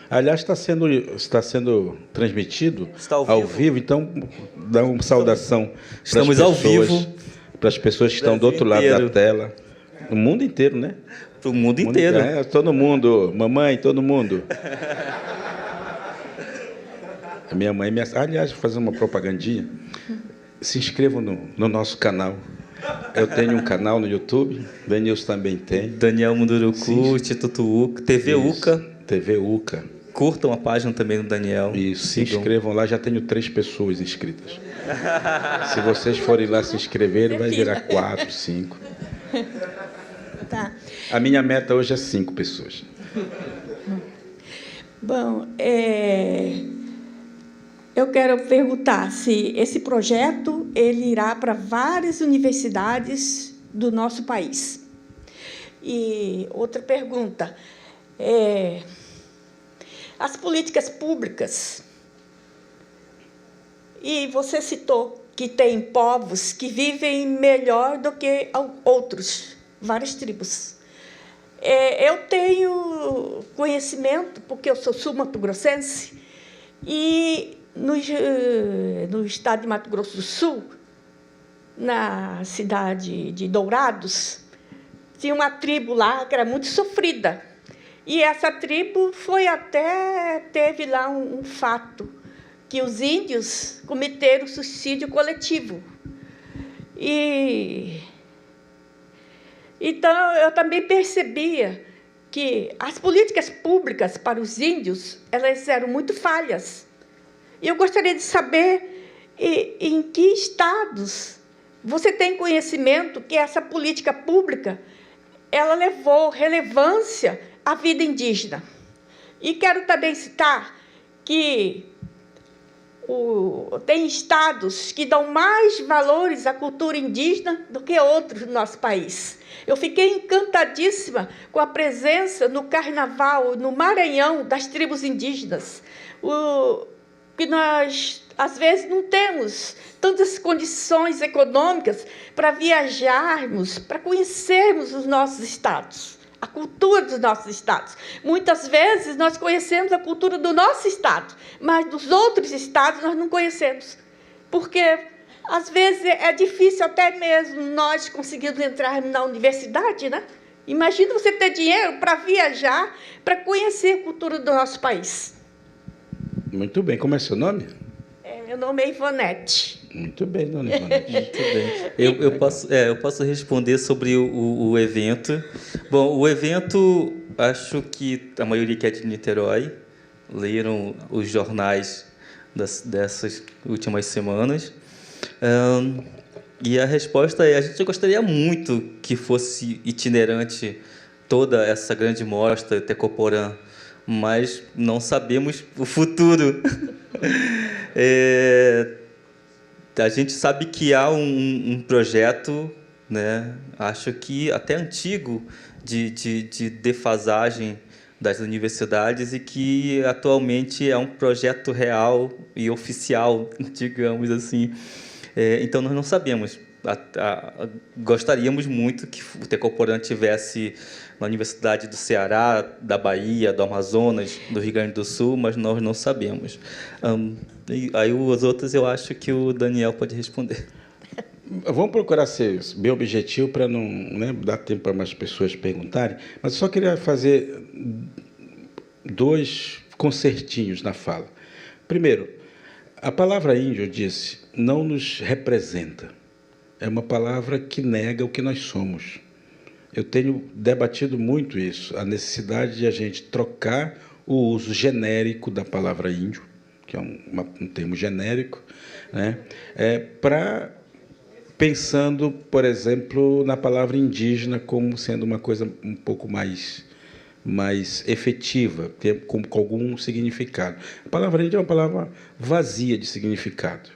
S3: Aliás, está sendo transmitido
S2: Está
S3: ao vivo, então dá uma saudação
S2: Estamos ao vivo.
S3: para as pessoas que estão do outro lado
S2: inteiro.
S3: da tela. No mundo inteiro, né?
S2: Para o mundo inteiro.
S3: É, todo mundo, mamãe, todo mundo. A minha mãe, aliás, vou fazer uma propagandinha. Se inscrevam no nosso canal. Eu tenho um canal no YouTube, Denilson também tem.
S2: Daniel Munduruku, Instituto UCA, TV
S3: Isso,
S2: UCA.
S3: TV UCA.
S2: Curtam a página também do Daniel.
S3: Isso, se
S2: Sigam.
S3: inscrevam lá, já tenho 3 pessoas inscritas. Se vocês forem lá se inscreverem, vai virar 4, 5.
S5: Tá.
S3: A minha meta hoje é 5 pessoas.
S5: Bom, eu quero perguntar se esse projeto ele irá para várias universidades do nosso país. E outra pergunta, as políticas públicas, e você citou que tem povos que vivem melhor do que outros, várias tribos. Eu tenho conhecimento, porque eu sou sul-mato-grossense, e no estado de Mato Grosso do Sul, na cidade de Dourados, tinha uma tribo lá que era muito sofrida. E essa tribo teve lá um fato, que os índios cometeram suicídio coletivo. Então, eu também percebia que as políticas públicas para os índios elas eram muito falhas. E eu gostaria de saber em que estados você tem conhecimento que essa política pública ela levou relevância à vida indígena. E quero também citar que tem estados que dão mais valores à cultura indígena do que outros no nosso país. Eu fiquei encantadíssima com a presença no Carnaval, no Maranhão, das tribos indígenas, que nós, às vezes, não temos tantas condições econômicas para viajarmos, para conhecermos os nossos estados, a cultura dos nossos estados. Muitas vezes nós conhecemos a cultura do nosso estado, mas dos outros estados nós não conhecemos, porque às vezes é difícil até mesmo nós conseguirmos entrar na universidade, né? Imagina você ter dinheiro para viajar, para conhecer a cultura do nosso país.
S3: Muito bem. Como é seu nome?
S5: Meu nome é Ivonete.
S3: Muito bem, dona Ivonete.
S2: Muito bem. Eu posso responder sobre o evento. Bom, o evento, acho que a maioria que é de Niterói leram os jornais dessas últimas semanas. E a resposta é: a gente gostaria muito que fosse itinerante toda essa grande mostra Tecoporã, mas não sabemos o futuro. A gente sabe que há um projeto, né, acho que até antigo, de defasagem das universidades e que atualmente é um projeto real e oficial, digamos assim. Então, nós não sabemos. Gostaríamos muito que o Tecoporã tivesse na Universidade do Ceará, da Bahia, do Amazonas, do Rio Grande do Sul, mas nós não sabemos. E aí, os outros, eu acho que o Daniel pode responder.
S3: Vamos procurar ser bem objetivo para não, né, dar tempo para mais pessoas perguntarem, mas eu só queria fazer 2 concertinhos na fala. Primeiro, a palavra índio, eu disse, não nos representa. É uma palavra que nega o que nós somos. Eu tenho debatido muito isso, a necessidade de a gente trocar o uso genérico da palavra índio, que é um termo genérico, né, pensando, por exemplo, na palavra indígena como sendo uma coisa um pouco mais efetiva, com algum significado. A palavra índio é uma palavra vazia de significado.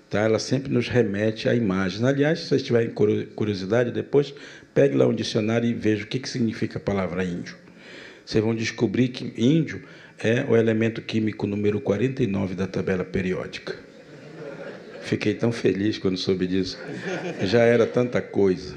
S3: Tá? Ela sempre nos remete a imagens. Aliás, se vocês tiverem curiosidade, depois pegue lá um dicionário e veja o que significa a palavra índio. Vocês vão descobrir que índio é o elemento químico número 49 da tabela periódica. Fiquei tão feliz quando soube disso. Já era tanta coisa.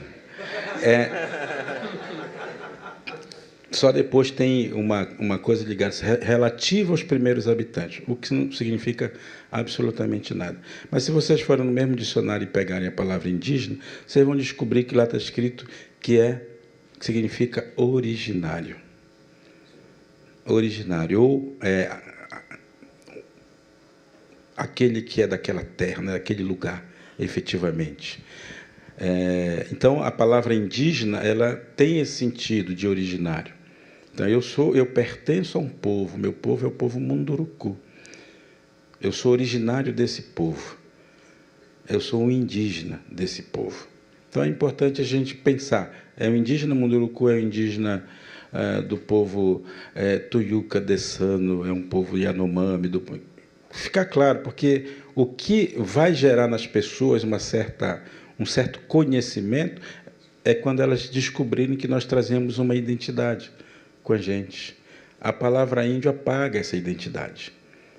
S3: Só depois tem uma coisa ligada, relativa aos primeiros habitantes, o que não significa absolutamente nada. Mas se vocês forem no mesmo dicionário e pegarem a palavra indígena, vocês vão descobrir que lá está escrito que é que significa originário. Originário, ou aquele que é daquela terra, né, daquele lugar, efetivamente. Então, a palavra indígena, ela tem esse sentido de originário. Então, eu pertenço a um povo, meu povo é o povo Munduruku. Eu sou originário desse povo. Eu sou um indígena desse povo. Então, é importante a gente pensar. É o indígena Munduruku, é o indígena do povo Tuyuca Dessano, é um povo Yanomami. Fica claro, porque o que vai gerar nas pessoas um certo conhecimento é quando elas descobrirem que nós trazemos uma identidade com a gente. A palavra índio apaga essa identidade,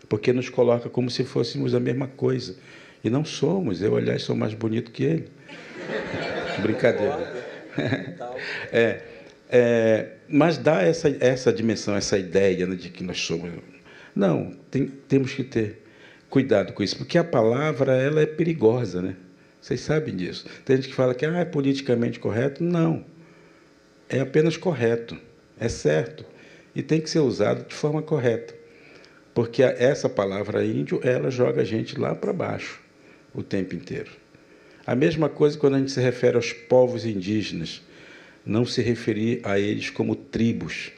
S3: porque nos coloca como se fôssemos a mesma coisa. E não somos. Eu, aliás, sou mais bonito que ele. Brincadeira. Mas dá essa dimensão, essa ideia, né, de que nós somos. Não, temos que ter cuidado com isso, porque a palavra ela é perigosa, né? Vocês sabem disso. Tem gente que fala que é politicamente correto. Não. É apenas correto. É certo. E tem que ser usado de forma correta. Porque essa palavra índio, ela joga a gente lá para baixo o tempo inteiro. A mesma coisa quando a gente se refere aos povos indígenas. Não se referir a eles como tribos,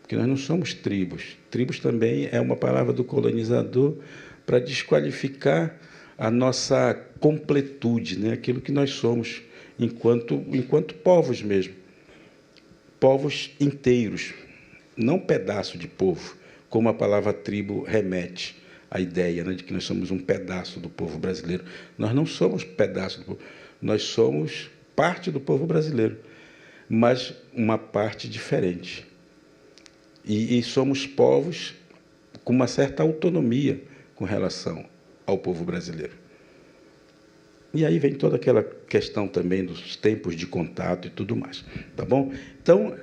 S3: porque nós não somos tribos. Tribos também é uma palavra do colonizador para desqualificar a nossa completude, né? Aquilo que nós somos enquanto povos mesmo. Povos inteiros, não pedaço de povo, como a palavra tribo remete à ideia, né, de que nós somos um pedaço do povo brasileiro. Nós não somos pedaço do povo, nós somos parte do povo brasileiro, mas uma parte diferente. E somos povos com uma certa autonomia com relação ao povo brasileiro. E aí vem toda aquela questão também dos tempos de contato e tudo mais. Tá bom? Então,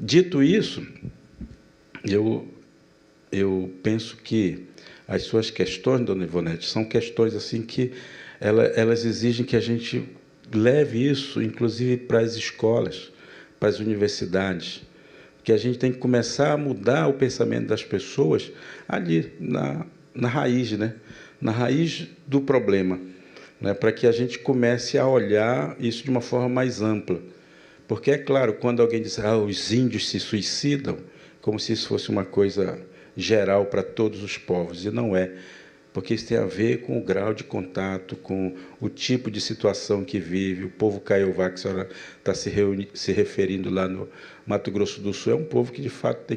S3: dito isso, eu penso que as suas questões, dona Ivonete, são questões assim que elas exigem que a gente leve isso, inclusive, para as escolas, para as universidades, que a gente tem que começar a mudar o pensamento das pessoas ali, na raiz, né? Na raiz do problema, né? Para que a gente comece a olhar isso de uma forma mais ampla. Porque, é claro, quando alguém diz os índios se suicidam, como se isso fosse uma coisa geral para todos os povos, e não é. Porque isso tem a ver com o grau de contato, com o tipo de situação que vive. O povo Caiová, que a senhora está se referindo lá no Mato Grosso do Sul, é um povo que, de fato,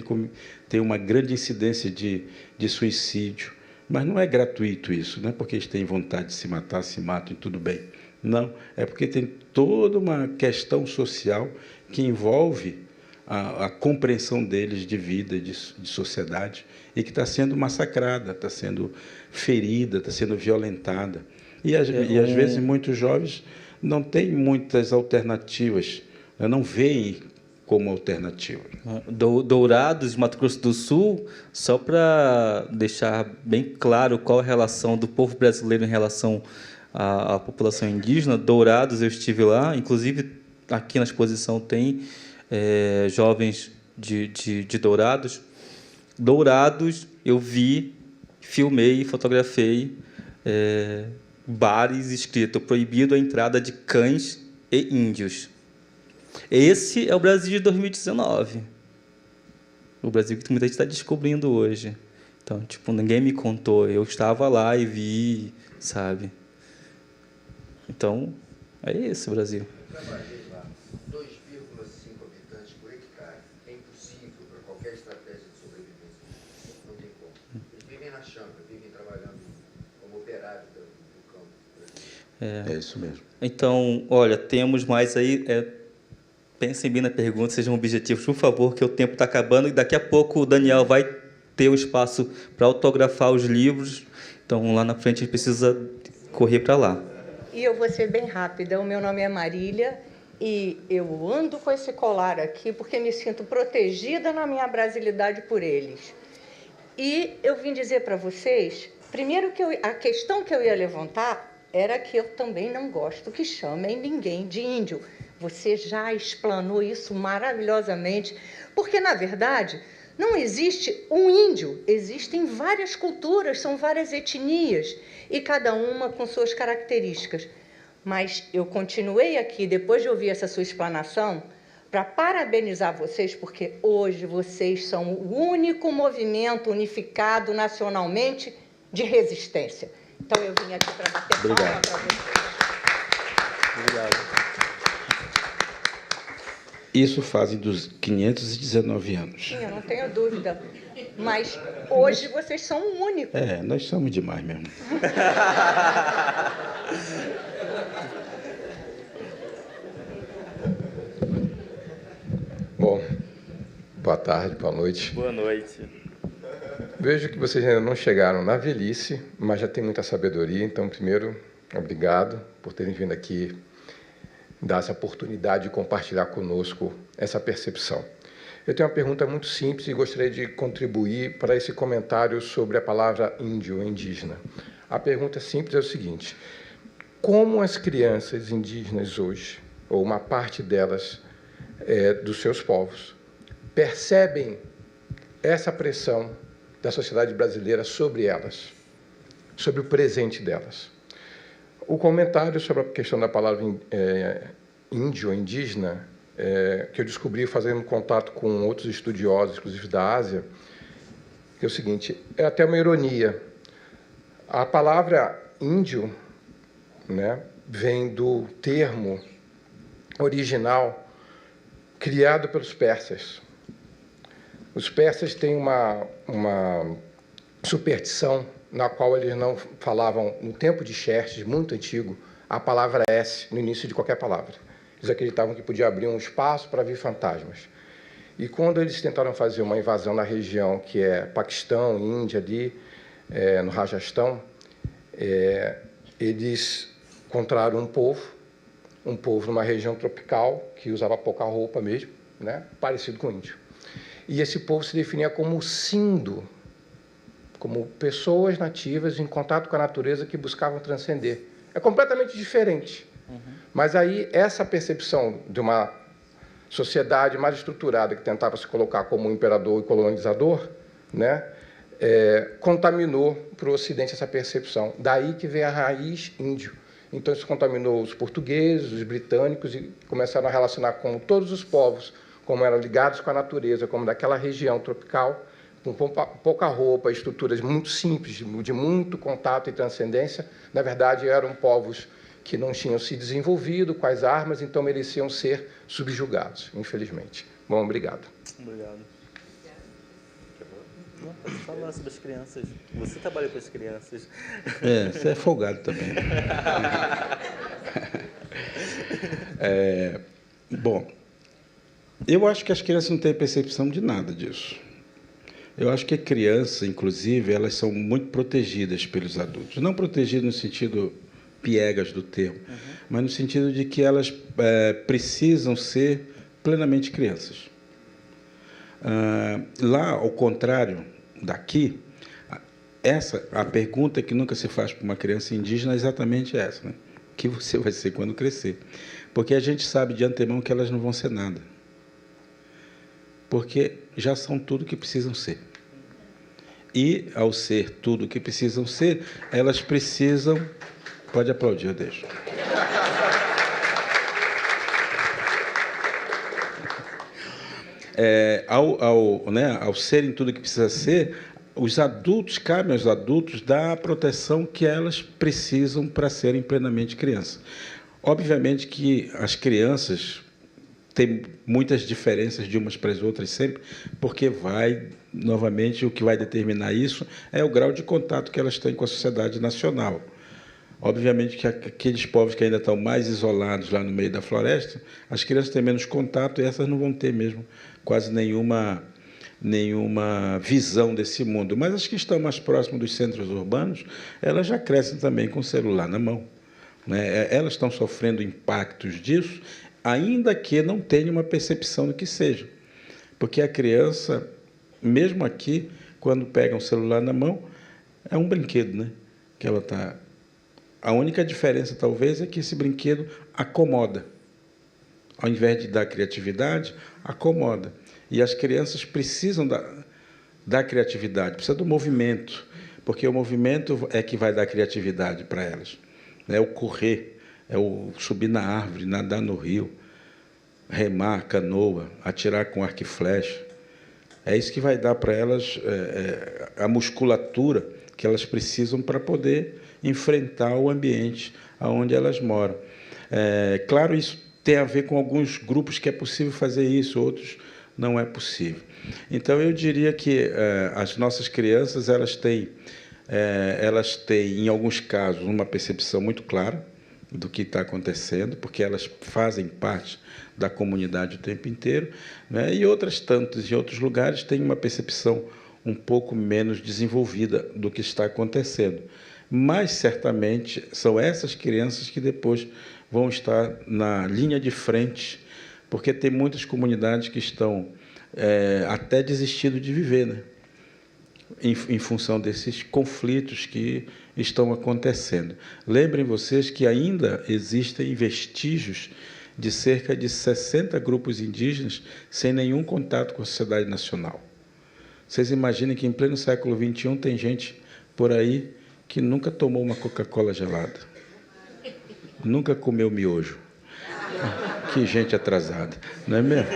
S3: tem uma grande incidência de suicídio. Mas não é gratuito isso, não é porque eles têm vontade de se matar, se matam e tudo bem. Não, é porque tem toda uma questão social que envolve a compreensão deles de vida, de sociedade, e que está sendo massacrada, está sendo ferida, está sendo violentada. E, às vezes, muitos jovens não têm muitas alternativas, não veem como alternativa.
S2: Dourados, Mato Grosso do Sul, só para deixar bem claro qual a relação do povo brasileiro em relação à população indígena. Dourados, eu estive lá, inclusive aqui na exposição tem jovens de Dourados. Dourados, eu vi, filmei, fotografei bares escrito proibido a entrada de cães e índios. Esse é o Brasil de 2019. O Brasil que muita gente está descobrindo hoje. Então, tipo, ninguém me contou. Eu estava lá e vi, sabe? Então, é esse o Brasil.
S6: Trabalhei lá, 2,5 habitantes por hectare. É impossível para qualquer estratégia de sobrevivência. Não tem como. Eles vivem na chamba, vivem trabalhando como operários do campo.
S3: É isso mesmo.
S2: Então, olha, temos mais aí... Pensem bem na pergunta, sejam objetivos, por favor, que o tempo está acabando e daqui a pouco o Daniel vai ter o espaço para autografar os livros. Então, lá na frente, a gente precisa correr para lá.
S7: E eu vou ser bem rápida. O meu nome é Marília e eu ando com esse colar aqui porque me sinto protegida na minha brasilidade por eles. E eu vim dizer para vocês, primeiro que a questão que eu ia levantar era que eu também não gosto que chamem ninguém de índio. Você já explanou isso maravilhosamente, porque, na verdade, não existe um índio, existem várias culturas, são várias etnias, e cada uma com suas características. Mas eu continuei aqui, depois de ouvir essa sua explanação, para parabenizar vocês, porque hoje vocês são o único movimento unificado nacionalmente de resistência. Então, eu vim aqui para bater palma para vocês.
S2: Obrigado.
S3: Isso fazem dos 519 anos.
S7: Sim, eu não tenho dúvida. Mas hoje vocês são o único.
S3: Nós somos demais mesmo.
S4: Bom, boa tarde, boa noite.
S2: Boa noite.
S4: Vejo que vocês ainda não chegaram na velhice, mas já tem muita sabedoria. Então, primeiro, obrigado por terem vindo aqui dar essa oportunidade de compartilhar conosco essa percepção. Eu tenho uma pergunta muito simples e gostaria de contribuir para esse comentário sobre a palavra índio ou indígena. A pergunta simples é o seguinte: como as crianças indígenas hoje, ou uma parte delas, dos seus povos, percebem essa pressão da sociedade brasileira sobre elas, sobre o presente delas? O comentário sobre a questão da palavra índio ou indígena, que eu descobri fazendo contato com outros estudiosos, inclusive da Ásia, é o seguinte: é até uma ironia. A palavra índio, né, vem do termo original criado pelos persas. Os persas têm uma superstição na qual eles não falavam, no tempo de Xerxes, muito antigo, a palavra S no início de qualquer palavra. Eles acreditavam que podia abrir um espaço para vir fantasmas. E quando eles tentaram fazer uma invasão na região que é Paquistão, Índia, ali, no Rajastão, eles encontraram um povo numa região tropical, que usava pouca roupa mesmo, né, parecido com o índio. E esse povo se definia como sindo, como pessoas nativas em contato com a natureza que buscavam transcender. É completamente diferente. Mas aí essa percepção de uma sociedade mais estruturada que tentava se colocar como imperador e colonizador, né, contaminou para o Ocidente essa percepção. Daí que vem a raiz índio. Então isso contaminou os portugueses, os britânicos, e começaram a relacionar com todos os povos, como eram ligados com a natureza, como daquela região tropical, com pouca roupa, estruturas muito simples, de muito contato e transcendência. Na verdade, eram povos que não tinham se desenvolvido com as armas, então mereciam ser subjugados, infelizmente. Bom, obrigado.
S2: Obrigado. Não, pode falar sobre as crianças. Você trabalha com as crianças.
S3: Você é folgado também. Bom, eu acho que as crianças não têm percepção de nada disso. Eu acho que crianças, inclusive, elas são muito protegidas pelos adultos. Não protegidas no sentido piegas do termo, mas no sentido de que elas precisam ser plenamente crianças. Lá, ao contrário daqui, a pergunta que nunca se faz para uma criança indígena é exatamente essa, né? O que você vai ser quando crescer? Porque a gente sabe de antemão que elas não vão ser nada. Porque já são tudo que precisam ser. E, ao ser tudo que precisam ser, elas precisam... Pode aplaudir, eu deixo. Ao serem tudo que precisa ser, os adultos, cabe aos adultos dar a proteção que elas precisam para serem plenamente crianças. Obviamente que as crianças têm muitas diferenças de umas para as outras sempre, porque novamente, o que vai determinar isso é o grau de contato que elas têm com a sociedade nacional. Obviamente que aqueles povos que ainda estão mais isolados lá no meio da floresta, as crianças têm menos contato e essas não vão ter mesmo quase nenhuma visão desse mundo. Mas as que estão mais próximas dos centros urbanos, elas já crescem também com o celular na mão, né? Elas estão sofrendo impactos disso, ainda que não tenham uma percepção do que seja. Porque a criança, mesmo aqui, quando pega um celular na mão, é um brinquedo, né? Que ela está... A única diferença, talvez, é que esse brinquedo acomoda ao invés de dar criatividade, acomoda. E as crianças precisam da criatividade, precisa do movimento, porque o movimento é que vai dar criatividade para elas. É o correr, é o subir na árvore, nadar no rio, remar, canoa, atirar com arco e flecha. É isso que vai dar para elas a musculatura que elas precisam para poder enfrentar o ambiente onde elas moram. Claro, isso tem a ver com alguns grupos que é possível fazer isso, outros não é possível. Então, eu diria que as nossas crianças elas têm, em alguns casos, uma percepção muito clara do que está acontecendo, porque elas fazem parte da comunidade o tempo inteiro, né? E outras tantas, em outros lugares, têm uma percepção um pouco menos desenvolvida do que está acontecendo. Mas, certamente, são essas crianças que depois vão estar na linha de frente, porque tem muitas comunidades que estão até desistindo de viver, né? Em função desses conflitos que estão acontecendo. Lembrem vocês que ainda existem vestígios de cerca de 60 grupos indígenas sem nenhum contato com a sociedade nacional. Vocês imaginem que, em pleno século XXI, tem gente por aí que nunca tomou uma Coca-Cola gelada, nunca comeu miojo. Que gente atrasada, não é mesmo?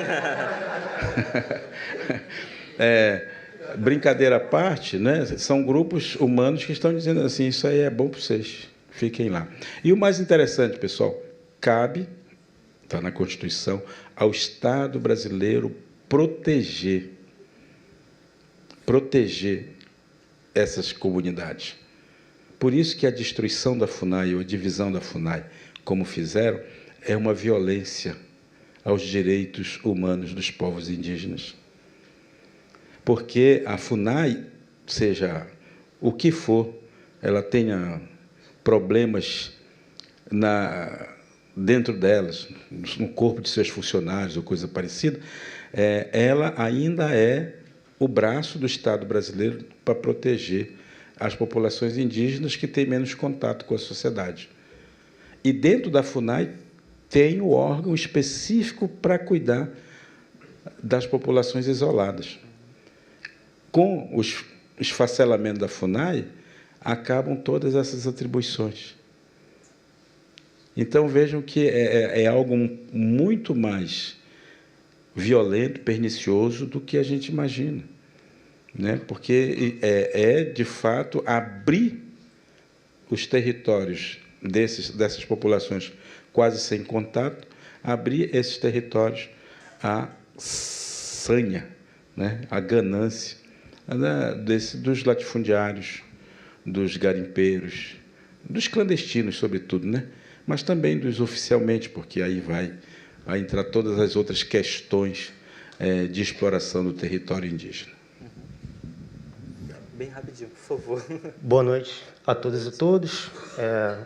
S3: Brincadeira à parte, né? São grupos humanos que estão dizendo assim, isso aí é bom para vocês, fiquem lá. E o mais interessante, pessoal, cabe, está na Constituição, ao Estado brasileiro proteger essas comunidades. Por isso que a destruição da FUNAI ou a divisão da FUNAI, como fizeram, é uma violência aos direitos humanos dos povos indígenas. Porque a FUNAI, seja o que for, ela tenha problemas dentro delas, no corpo de seus funcionários ou coisa parecida, ela ainda é o braço do Estado brasileiro para proteger as populações indígenas que têm menos contato com a sociedade. E dentro da FUNAI tem o órgão específico para cuidar das populações isoladas. Com o esfacelamento da FUNAI, acabam todas essas atribuições. Então, vejam que é algo muito mais violento, pernicioso do que a gente imagina, né? Porque de fato, abrir os territórios dessas populações quase sem contato, abrir esses territórios à sanha, né? À ganância, dos latifundiários, dos garimpeiros, dos clandestinos, sobretudo, né? Mas também dos oficialmente, porque aí vai entrar todas as outras questões de exploração do território indígena.
S2: Bem rapidinho, por favor.
S8: Boa noite a todas e todos.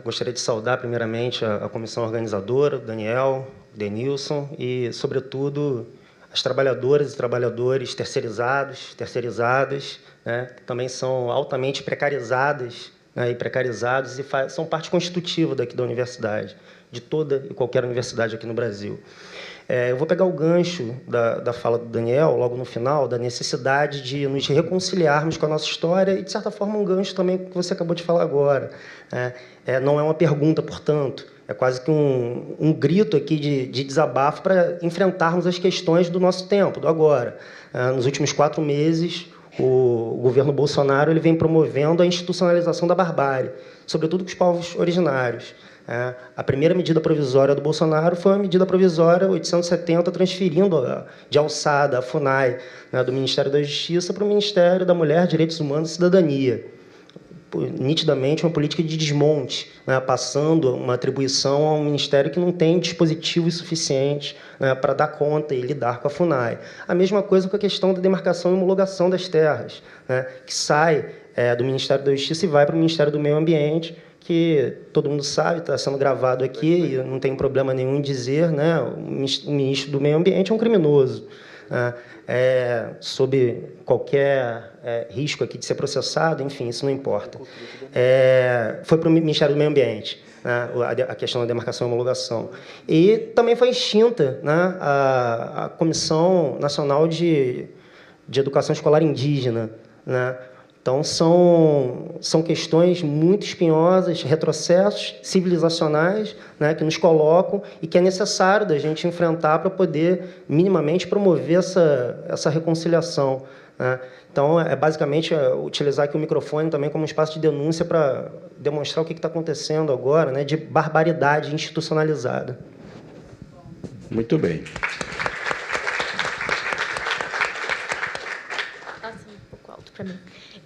S8: Gostaria de saudar, primeiramente, a comissão organizadora, o Daniel, o Denilson e, sobretudo, as trabalhadoras e trabalhadores terceirizadas, né, que também são altamente precarizadas, né, e precarizados e são parte constitutiva daqui da universidade, de toda e qualquer universidade aqui no Brasil. Eu vou pegar o gancho da fala do Daniel, logo no final, da necessidade de nos reconciliarmos com a nossa história e, de certa forma, um gancho também que você acabou de falar agora. Não é uma pergunta, portanto, é quase que um grito aqui de desabafo para enfrentarmos as questões do nosso tempo, do agora. Nos últimos 4 meses, o governo Bolsonaro ele vem promovendo a institucionalização da barbárie, sobretudo com os povos originários. A primeira medida provisória do Bolsonaro foi a medida provisória 870, transferindo de alçada a FUNAI, né, do Ministério da Justiça para o Ministério da Mulher, Direitos Humanos e Cidadania. Nitidamente uma política de desmonte, né, passando uma atribuição a um ministério que não tem dispositivos suficientes, né, para dar conta e lidar com a FUNAI. A mesma coisa com a questão da demarcação e homologação das terras, né, que sai do Ministério da Justiça e vai para o Ministério do Meio Ambiente, que todo mundo sabe, está sendo gravado aqui, e não tem problema nenhum em dizer, né, o ministro do Meio Ambiente é um criminoso. né, sob qualquer risco aqui de ser processado, enfim, isso não importa. Foi para o Ministério do Meio Ambiente, né, a questão da demarcação e homologação. E também foi extinta, né, a Comissão Nacional de Educação Escolar Indígena, né? Então, são questões muito espinhosas, retrocessos civilizacionais, né, que nos colocam e que é necessário da gente enfrentar para poder, minimamente, promover essa reconciliação, né? Então, basicamente utilizar aqui o microfone também como um espaço de denúncia para demonstrar o que está acontecendo agora, né, de barbaridade institucionalizada.
S3: Muito bem.
S9: Nossa, um pouco alto para mim.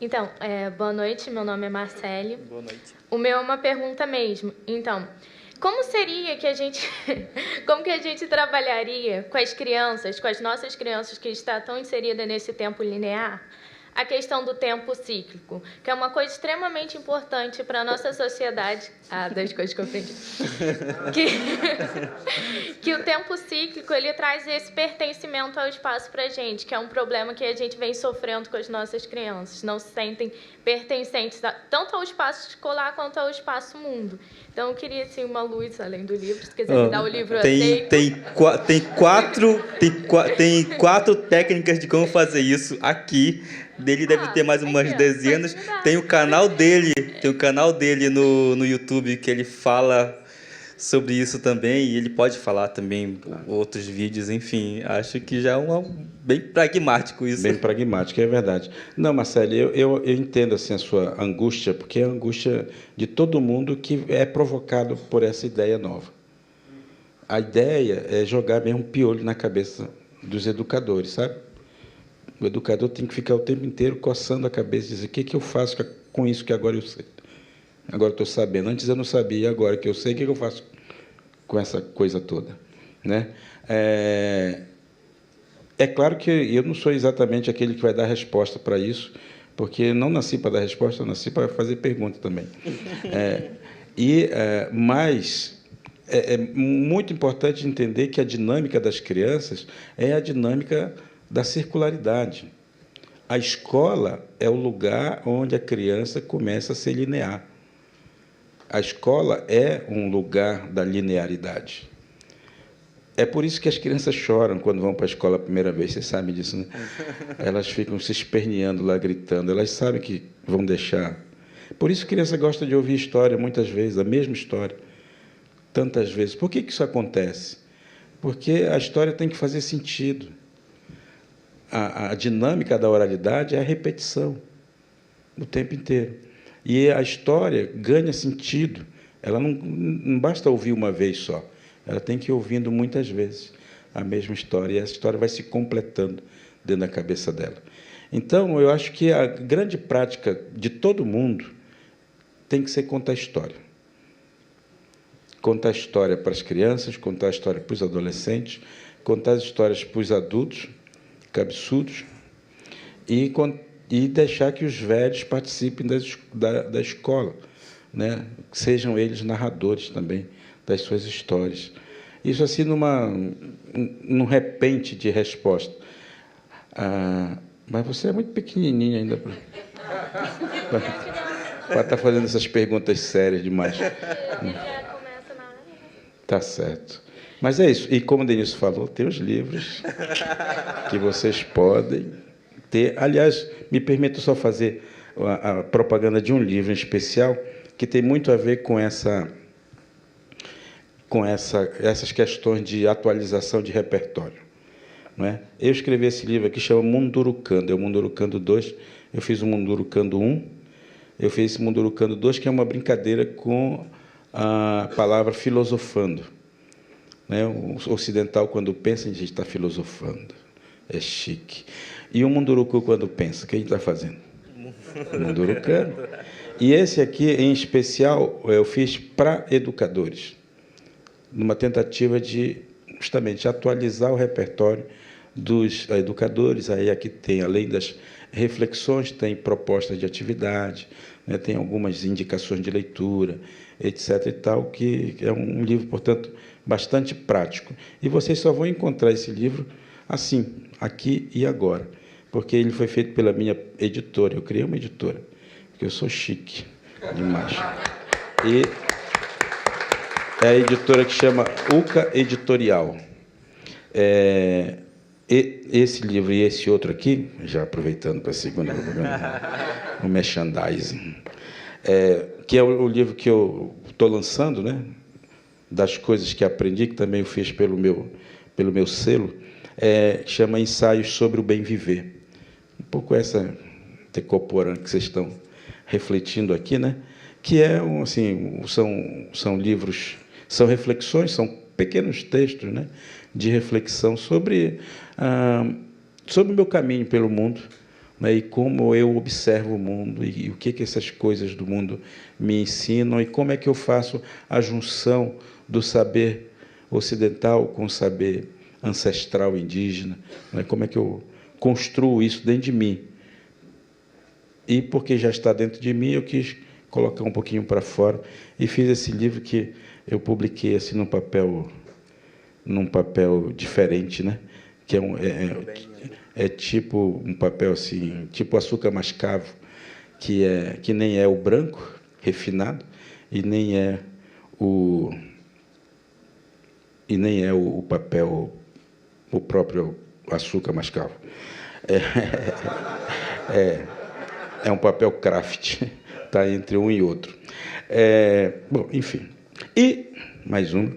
S9: Então, boa noite, meu nome é Marcele.
S2: Boa noite.
S9: O meu é uma pergunta mesmo. Então, como seria que a gente... como que a gente trabalharia com as crianças, com as nossas crianças que estão tão inseridas nesse tempo linear, a questão do tempo cíclico, que é uma coisa extremamente importante para a nossa sociedade. Das coisas que eu aprendi. Que o tempo cíclico, ele traz esse pertencimento ao espaço para a gente, que é um problema que a gente vem sofrendo com as nossas crianças. Não se sentem pertencentes tanto ao espaço escolar quanto ao espaço mundo. Então, eu queria, assim, uma luz além do livro. Se quiser me dar o livro, eu aceito.
S2: Tem quatro técnicas de como fazer isso aqui. Dele deve ter mais umas dezenas. Tem o canal dele no YouTube que ele fala sobre isso também, e ele pode falar também outros vídeos, enfim, acho que já é bem pragmático isso.
S3: Bem pragmático, é verdade. Não, Marcelo, eu entendo assim, a sua angústia, porque é a angústia de todo mundo que é provocado por essa ideia nova. A ideia é jogar mesmo um piolho na cabeça dos educadores, sabe? O educador tem que ficar o tempo inteiro coçando a cabeça e dizer: o que eu faço com isso que agora eu sei? Agora eu estou sabendo. Antes eu não sabia, agora que eu sei, o que eu faço com essa coisa toda? Né? É claro que eu não sou exatamente aquele que vai dar resposta para isso, porque eu não nasci para dar resposta, eu nasci para fazer pergunta também. Mas é muito importante entender que a dinâmica das crianças é a dinâmica da circularidade. A escola é o lugar onde a criança começa a ser linear. A escola é um lugar da linearidade. É por isso que as crianças choram quando vão para a escola a primeira vez, vocês sabem disso, né? Elas ficam se esperneando lá, gritando, elas sabem que vão deixar. Por isso a criança gosta de ouvir história, muitas vezes, a mesma história, tantas vezes. Por que isso acontece? Porque a história tem que fazer sentido. A dinâmica da oralidade é a repetição o tempo inteiro. E a história ganha sentido. Ela não basta ouvir uma vez só. Ela tem que ir ouvindo muitas vezes a mesma história. E essa história vai se completando dentro da cabeça dela. Então, eu acho que a grande prática de todo mundo tem que ser contar história. Contar história para as crianças, contar história para os adolescentes, contar as histórias para os adultos, cabeçudos, e deixar que os velhos participem da escola, né? Sejam eles narradores também das suas histórias. Isso assim num repente de resposta. Mas você é muito pequenininho ainda para estar fazendo essas perguntas sérias demais. Tá certo. Mas é isso. E como o Denilson falou, tem os livros que vocês podem ter. Aliás, me permito só fazer a propaganda de um livro em especial que tem muito a ver com essas questões de atualização de repertório. Não é? Eu escrevi esse livro aqui, chama Mundurucando. É o Mundurucando 2. Eu fiz o Mundurucando 1. Eu fiz esse Mundurucando 2, que é uma brincadeira com a palavra filosofando. O ocidental, quando pensa, a gente está filosofando. É chique. E o munduruku, quando pensa, o que a gente está fazendo? Mundurucando. E esse aqui, em especial, eu fiz para educadores, numa tentativa de, justamente, atualizar o repertório dos educadores. Aí aqui tem, além das reflexões, tem propostas de atividade, né, tem algumas indicações de leitura, etc. e tal, que é um livro, portanto, bastante prático. E vocês só vão encontrar esse livro assim, aqui e agora, porque ele foi feito pela minha editora. Eu criei uma editora, porque eu sou chique demais. E é a editora que chama UCA Editorial. Esse livro e esse outro aqui, já aproveitando para a segunda, o merchandising, que é o livro que eu estou lançando, né, das coisas que aprendi, que também eu fiz pelo meu selo, chama Ensaios sobre o Bem Viver. Um pouco essa decoporã que vocês estão refletindo aqui, né, que assim, são livros, são reflexões, são pequenos textos, né, de reflexão sobre o meu caminho pelo mundo, né, e como eu observo o mundo, e o que essas coisas do mundo me ensinam, e como é que eu faço a junção do saber ocidental com o saber ancestral indígena, né, como é que eu construo isso dentro de mim. E porque já está dentro de mim, eu quis colocar um pouquinho para fora, e fiz esse livro que eu publiquei assim num papel diferente, né? Que é tipo um papel assim, tipo açúcar mascavo, que nem é o branco refinado e nem é o papel, o próprio açúcar mascavo. É um papel craft, tá entre um e outro. Bom, enfim. E mais um.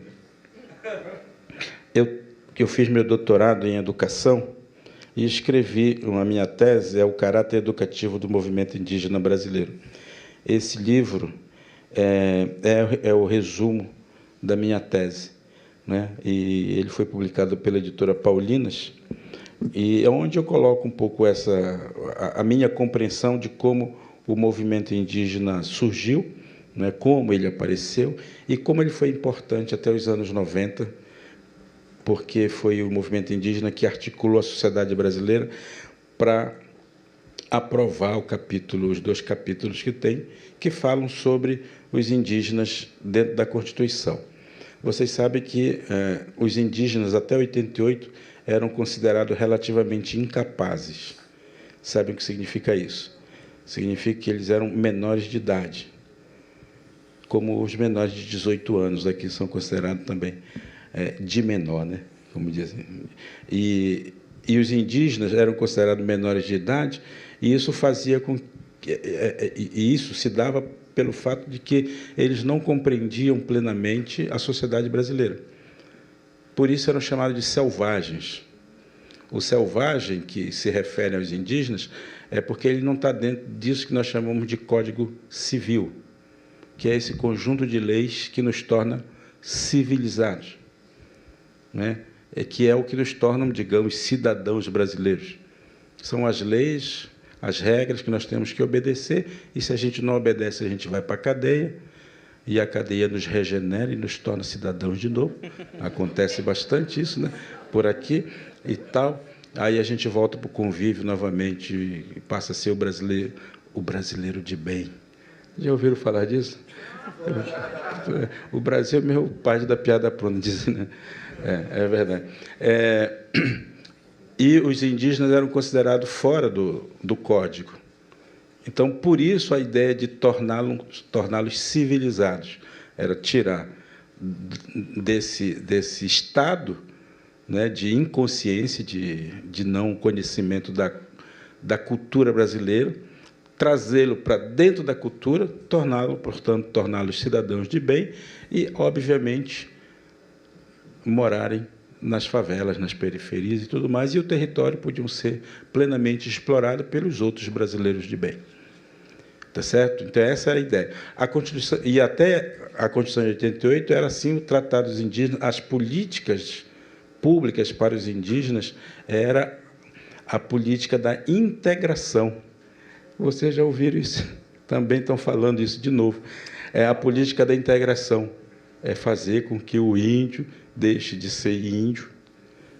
S3: Eu fiz meu doutorado em educação e escrevi, a minha tese é o caráter educativo do movimento indígena brasileiro. Esse livro é o resumo da minha tese, né? E ele foi publicado pela editora Paulinas, e é onde eu coloco um pouco a minha compreensão de como o movimento indígena surgiu, né? Como ele apareceu e como ele foi importante até os anos 90, porque foi o movimento indígena que articulou a sociedade brasileira para aprovar os 2 capítulos que tem, que falam sobre os indígenas dentro da Constituição. Vocês sabem que os indígenas, até 88, eram considerados relativamente incapazes. Sabem o que significa isso? Significa que eles eram menores de idade, como os menores de 18 anos aqui são considerados também de menor, né? Como dizem. E os indígenas eram considerados menores de idade, e isso fazia com que, e isso se dava pelo fato de que eles não compreendiam plenamente a sociedade brasileira. Por isso eram chamados de selvagens. O selvagem, que se refere aos indígenas, é porque ele não está dentro disso que nós chamamos de Código Civil, que é esse conjunto de leis que nos torna civilizados, né? Que é o que nos torna, digamos, cidadãos brasileiros. São as leis, as regras que nós temos que obedecer, e se a gente não obedece, a gente vai para a cadeia, e a cadeia nos regenera e nos torna cidadãos de novo. Acontece bastante isso, né? Por aqui e tal. Aí a gente volta para o convívio novamente e passa a ser o brasileiro de bem. Já ouviram falar disso? O Brasil é meu pai da piada pronta, dizem, né? É verdade. E os indígenas eram considerados fora do código. Então, por isso, a ideia de torná-los civilizados era tirar desse estado, né, de inconsciência, de não conhecimento da cultura brasileira, trazê-lo para dentro da cultura, torná-los cidadãos de bem e, obviamente, morarem nas favelas, nas periferias e tudo mais, e o território podiam ser plenamente explorado pelos outros brasileiros de bem. Tá certo? Então, essa era a ideia. A Constituição, e até a Constituição de 88 era assim o Tratado dos Indígenas, as políticas públicas para os indígenas era a política da integração. Vocês já ouviram isso? Também estão falando isso de novo. É a política da integração. É fazer com que o índio deixe de ser índio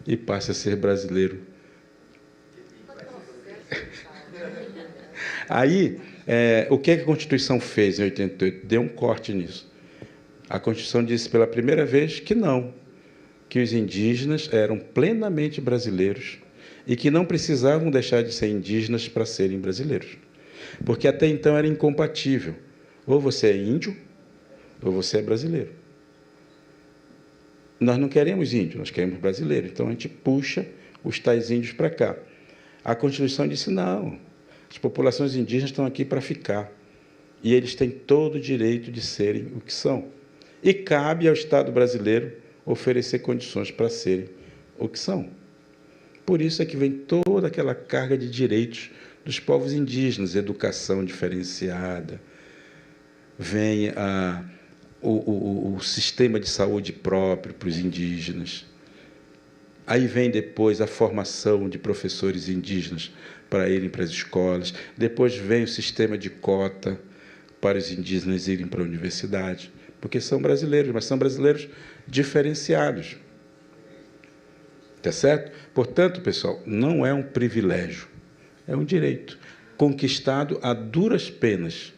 S3: e passe a ser brasileiro. Aí, o que a Constituição fez em 88? Deu um corte nisso. A Constituição disse pela primeira vez que não, que os indígenas eram plenamente brasileiros e que não precisavam deixar de ser indígenas para serem brasileiros, porque até então era incompatível. Ou você é índio, ou você é brasileiro. Nós não queremos índio, nós queremos brasileiro. Então, a gente puxa os tais índios para cá. A Constituição disse, não, as populações indígenas estão aqui para ficar. E eles têm todo o direito de serem o que são. E cabe ao Estado brasileiro oferecer condições para serem o que são. Por isso é que vem toda aquela carga de direitos dos povos indígenas, educação diferenciada, vem o sistema de saúde próprio para os indígenas. Aí vem depois a formação de professores indígenas para irem para as escolas. Depois vem o sistema de cota para os indígenas irem para a universidade, porque são brasileiros, mas são brasileiros diferenciados. Tá certo? Portanto, pessoal, não é um privilégio, é um direito conquistado a duras penas,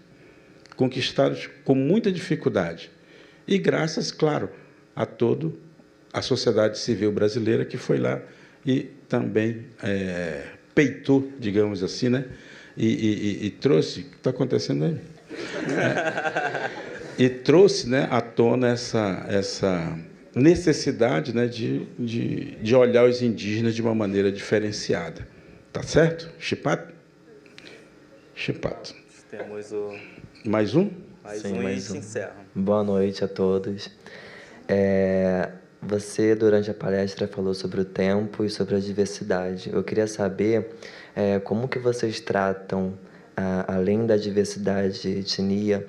S3: conquistados com muita dificuldade. E graças, claro, a toda a sociedade civil brasileira que foi lá e também peitou, digamos assim, né? E trouxe... O que está acontecendo aí? E trouxe, né, à tona essa necessidade, né, de olhar os indígenas de uma maneira diferenciada. Tá certo? Chipato? Chipato.
S2: Temos o...
S3: Mais um?
S2: Mais
S10: Sim,
S2: um
S10: mais
S2: e se
S10: um.
S2: encerra.
S10: Boa noite a todos. Você, durante a palestra, falou sobre o tempo e sobre a diversidade. Eu queria saber como que vocês tratam, além da diversidade de etnia,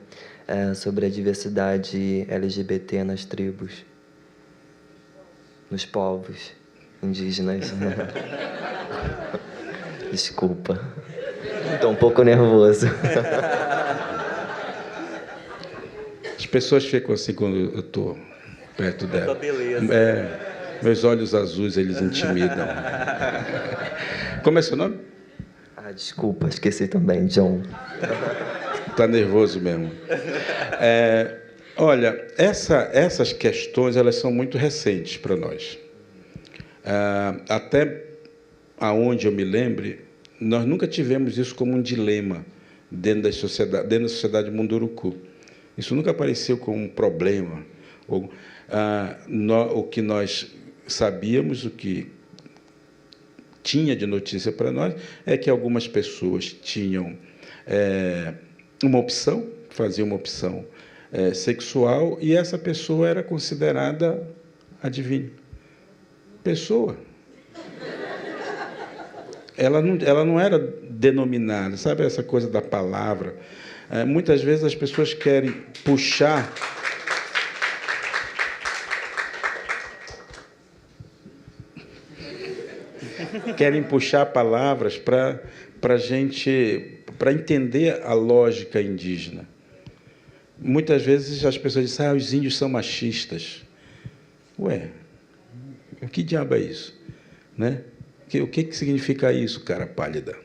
S10: sobre a diversidade LGBT nas tribos, nos povos indígenas. Desculpa. Estou um pouco nervoso.
S3: As pessoas ficam assim quando eu estou perto dela.
S2: Beleza.
S3: Meus olhos azuis, eles intimidam. Como é seu nome?
S10: Desculpa, esqueci também, John.
S3: Está nervoso mesmo. Olha, essas questões elas são muito recentes para nós. Até aonde eu me lembre, nós nunca tivemos isso como um dilema dentro da sociedade Munduruku. Isso nunca apareceu como um problema. O que nós sabíamos, o que tinha de notícia para nós, é que algumas pessoas tinham uma opção, faziam uma opção sexual, e essa pessoa era considerada, adivinha, pessoa. Ela não era denominada, sabe essa coisa da palavra? Muitas vezes as pessoas querem puxar palavras para para entender a lógica indígena. Muitas vezes as pessoas dizem, os índios são machistas. Ué, o que diabo é isso? Né? O que significa isso, cara pálida?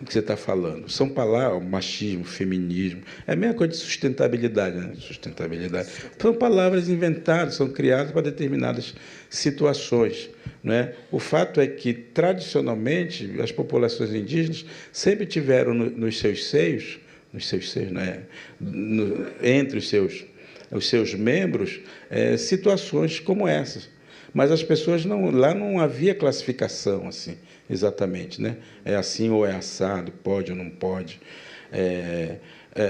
S3: O que você está falando? São palavras, machismo, feminismo, é a mesma coisa de sustentabilidade, né? Sustentabilidade. São palavras inventadas, são criadas para determinadas situações, né? O fato é que, tradicionalmente, as populações indígenas sempre tiveram nos seus seios, né? Entre os seus membros, situações como essas. Mas as pessoas lá não havia classificação assim, exatamente, né? É assim ou é assado, pode ou não pode.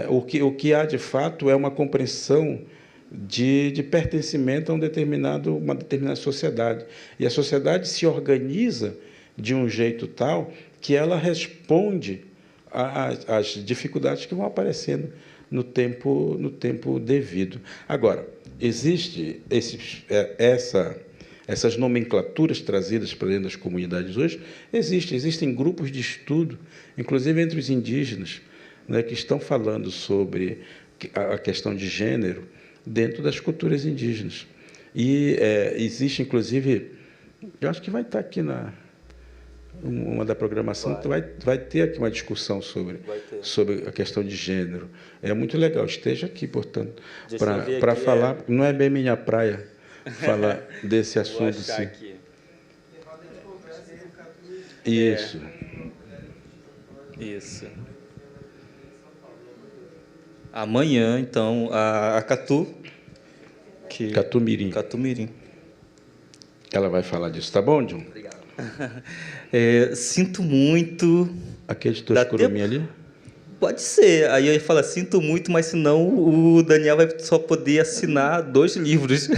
S3: O que há de fato é uma compreensão de pertencimento a uma determinada sociedade. E a sociedade se organiza de um jeito tal que ela responde às dificuldades que vão aparecendo no tempo devido. Agora, existe essas nomenclaturas trazidas para dentro das comunidades hoje, existem grupos de estudo, inclusive entre os indígenas, né, que estão falando sobre a questão de gênero dentro das culturas indígenas. E existe, inclusive, eu acho que vai estar aqui uma da programação, vai ter aqui uma discussão sobre a questão de gênero. É muito legal, esteja aqui, portanto, para falar. Não é bem minha praia falar desse assunto. Sim. Isso.
S2: Isso. Amanhã, então, a Catu...
S3: Catumirim.
S2: Catumirim.
S3: Ela vai falar disso. Tá bom, John?
S10: Obrigado.
S2: Sinto muito...
S3: Aquele teu
S2: Dá
S3: escuruminho ali?
S2: Pode ser. Aí eu ia falar, sinto muito, mas senão o Daniel vai só poder assinar 2 livros.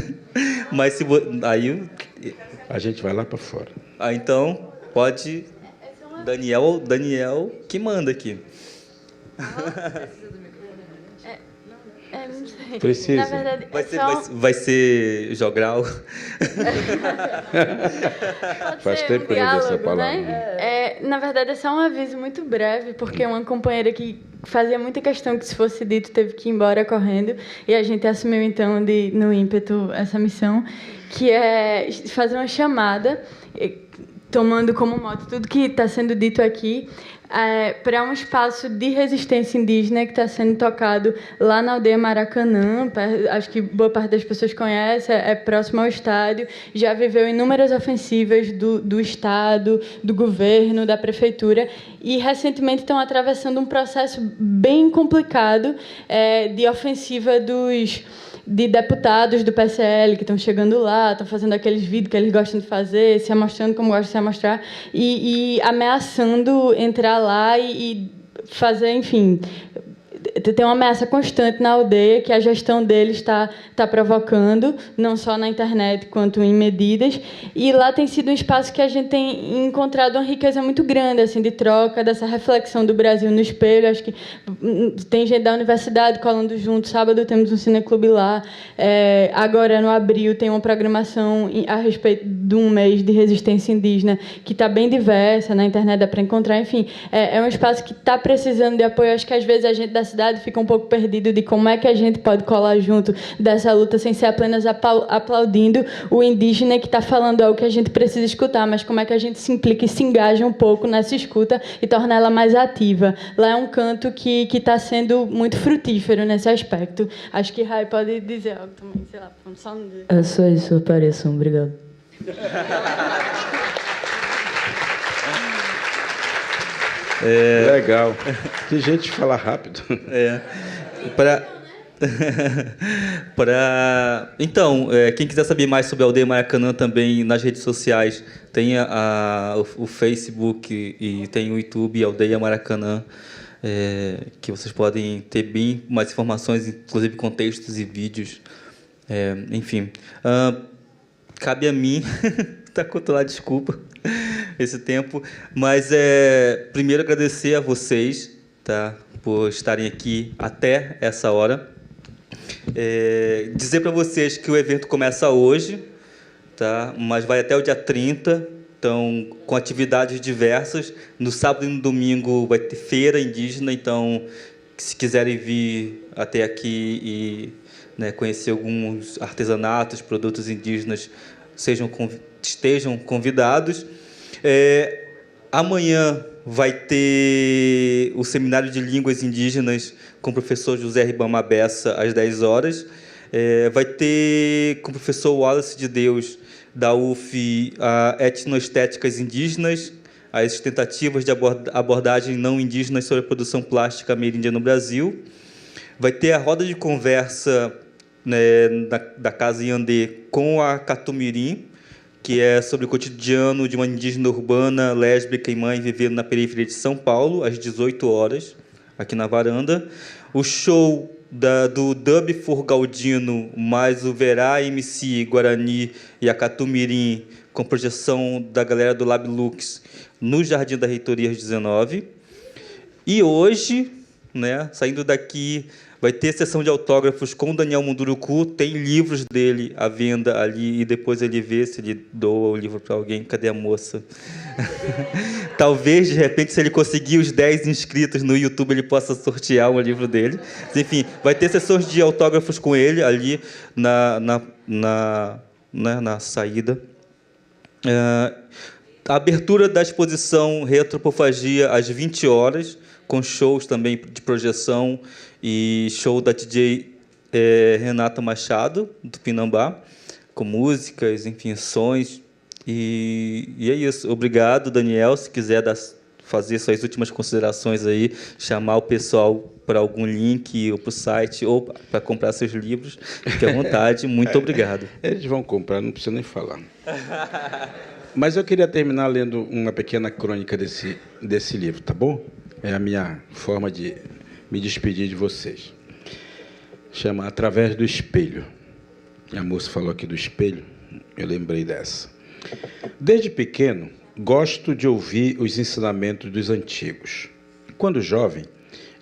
S2: Mas se aí...
S3: A gente vai lá para fora.
S2: Então, pode... Daniel que manda aqui.
S9: Não sei.
S3: Precisa.
S9: Na verdade,
S2: Vai ser jogral.
S3: Faz tempo que eu não vi essa palavra.
S11: Na verdade, é só um aviso muito breve, porque uma companheira que fazia muita questão que isso fosse dito teve que ir embora correndo, e a gente assumiu, então, no ímpeto, essa missão, que é fazer uma chamada, tomando como mote tudo que está sendo dito aqui, para um espaço de resistência indígena que está sendo tocado lá na aldeia Maracanã. Acho que boa parte das pessoas conhece, é próximo ao estádio. Já viveu inúmeras ofensivas do Estado, do governo, da prefeitura, e recentemente estão atravessando um processo bem complicado de ofensiva de deputados do PSL que estão chegando lá, estão fazendo aqueles vídeos que eles gostam de fazer, se amostrando como gostam de se amostrar, e ameaçando entrar lá e fazer, enfim... Tem uma ameaça constante na aldeia que a gestão deles está provocando, não só na internet quanto em medidas. E lá tem sido um espaço que a gente tem encontrado uma riqueza muito grande, assim, de troca, dessa reflexão do Brasil no espelho. Acho que tem gente da universidade colando junto. Sábado temos um cineclube lá. Agora, no abril, tem uma programação a respeito de um mês de resistência indígena que está bem diversa, na internet dá para encontrar. Enfim, é um espaço que está precisando de apoio. Acho que, às vezes, a gente da cidade fica um pouco perdido de como é que a gente pode colar junto dessa luta sem ser apenas aplaudindo o indígena que está falando algo que a gente precisa escutar, mas como é que a gente se implica e se engaja um pouco nessa escuta e torna ela mais ativa. Lá é um canto que está sendo muito frutífero nesse aspecto. Acho que Rai pode dizer algo também, sei lá, vamos só não dizer.
S12: É só isso, apareçam. Obrigado.
S3: Legal. Que gente fala rápido.
S2: Então, quem quiser saber mais sobre a Aldeia Maracanã também nas redes sociais, tem o Facebook e tem o YouTube Aldeia Maracanã, que vocês podem ter bem mais informações, inclusive contextos e vídeos. Enfim, cabe a mim, tá controlado, desculpa esse tempo, mas primeiro agradecer a vocês, tá, por estarem aqui até essa hora. Dizer para vocês que o evento começa hoje, tá, mas vai até o dia 30, então, com atividades diversas. No sábado e no domingo vai ter feira indígena, então, se quiserem vir até aqui e, né, conhecer alguns artesanatos, produtos indígenas, estejam convidados. Amanhã vai ter o Seminário de Línguas Indígenas com o professor José Ribama Bessa, às 10 horas. Vai ter com o professor Wallace de Deus, da UF, a Etnoestéticas Indígenas, as tentativas de abordagem não indígenas sobre a produção plástica ameríndia no Brasil. Vai ter a roda de conversa, né, da Casa Iandê com a Catumirim, que é sobre o cotidiano de uma indígena urbana, lésbica e mãe vivendo na periferia de São Paulo, às 18 horas, aqui na varanda. O show do Dub Furgaldino, mais o Verá MC Guarani e a Catumirim, com projeção da galera do Lab Lux, no Jardim da Reitoria, às 19. E hoje, né, saindo daqui, vai ter sessão de autógrafos com o Daniel Munduruku. Tem livros dele à venda ali, e depois ele vê se ele doa o livro para alguém. Cadê a moça? Talvez, de repente, se ele conseguir os 10 inscritos no YouTube, ele possa sortear um livro dele. Enfim, vai ter sessões de autógrafos com ele ali na saída. A abertura da exposição Retropofagia às 20 horas, com shows também de projeção e show da DJ Renata Machado, do Pinambá, com músicas, enfim, sons E é isso. Obrigado, Daniel. Se quiser fazer suas últimas considerações aí, chamar o pessoal para algum link ou para o site ou para comprar seus livros, fique à vontade. Muito obrigado.
S3: Eles vão comprar, não precisa nem falar. Mas eu queria terminar lendo uma pequena crônica desse livro, tá bom? É a minha forma de me despedir de vocês. Chama Através do Espelho. A moça falou aqui do espelho, eu lembrei dessa. Desde pequeno, gosto de ouvir os ensinamentos dos antigos. Quando jovem,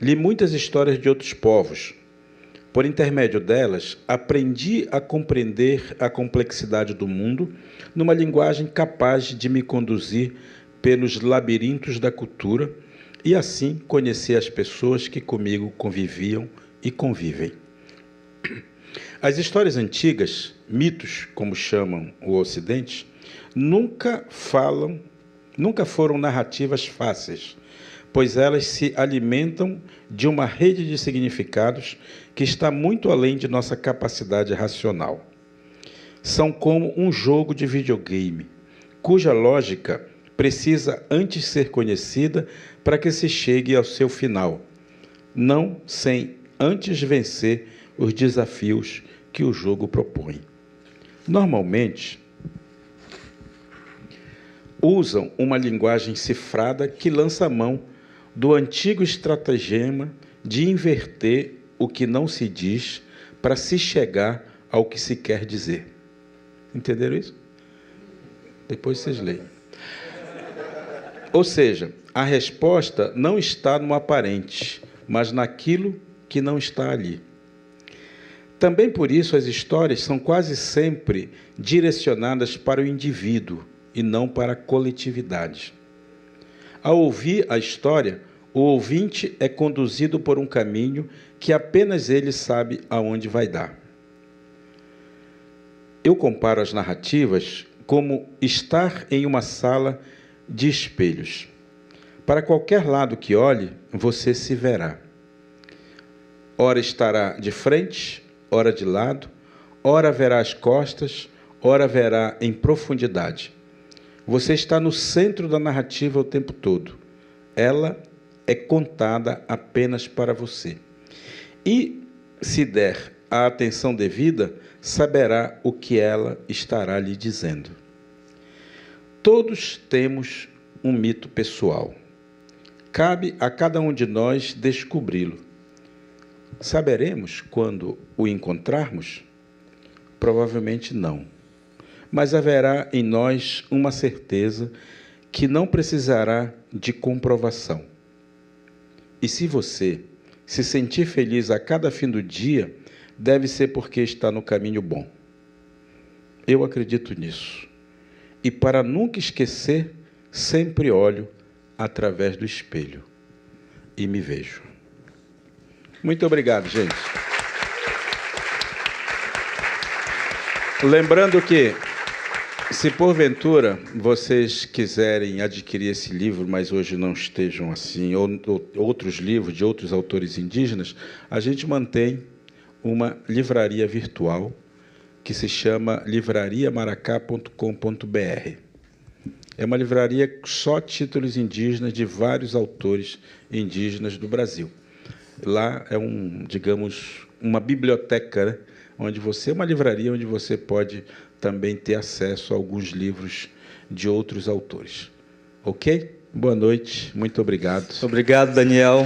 S3: li muitas histórias de outros povos. Por intermédio delas, aprendi a compreender a complexidade do mundo numa linguagem capaz de me conduzir pelos labirintos da cultura e, assim, conhecer as pessoas que comigo conviviam e convivem. As histórias antigas, mitos, como chamam o Ocidente, nunca foram narrativas fáceis, pois elas se alimentam de uma rede de significados que está muito além de nossa capacidade racional. São como um jogo de videogame, cuja lógica precisa antes ser conhecida para que se chegue ao seu final, não sem antes vencer os desafios que o jogo propõe. Normalmente, usam uma linguagem cifrada que lança mão do antigo estratagema de inverter o que não se diz para se chegar ao que se quer dizer. Entenderam isso? Depois vocês leem. Ou seja, a resposta não está no aparente, mas naquilo que não está ali. Também por isso as histórias são quase sempre direcionadas para o indivíduo e não para a coletividade. Ao ouvir a história, o ouvinte é conduzido por um caminho que apenas ele sabe aonde vai dar. Eu comparo as narrativas como estar em uma sala de espelhos. Para qualquer lado que olhe, você se verá. Ora estará de frente, ora de lado, ora verá as costas, ora verá em profundidade. Você está no centro da narrativa o tempo todo. Ela é contada apenas para você. E, se der a atenção devida, saberá o que ela estará lhe dizendo. Todos temos um mito pessoal. Cabe a cada um de nós descobri-lo. Saberemos quando o encontrarmos? Provavelmente não. Mas haverá em nós uma certeza que não precisará de comprovação. E se você se sentir feliz a cada fim do dia, deve ser porque está no caminho bom. Eu acredito nisso. E para nunca esquecer, sempre olho através do espelho e me vejo. Muito obrigado, gente. Lembrando que, se porventura vocês quiserem adquirir esse livro, mas hoje não estejam assim, ou outros livros de outros autores indígenas, a gente mantém uma livraria virtual que se chama livrariamaracá.com.br. É uma livraria só títulos indígenas de vários autores indígenas do Brasil. Lá é digamos, uma biblioteca, né? Uma livraria onde você pode também ter acesso a alguns livros de outros autores. Ok? Boa noite, muito obrigado.
S2: Obrigado, Daniel.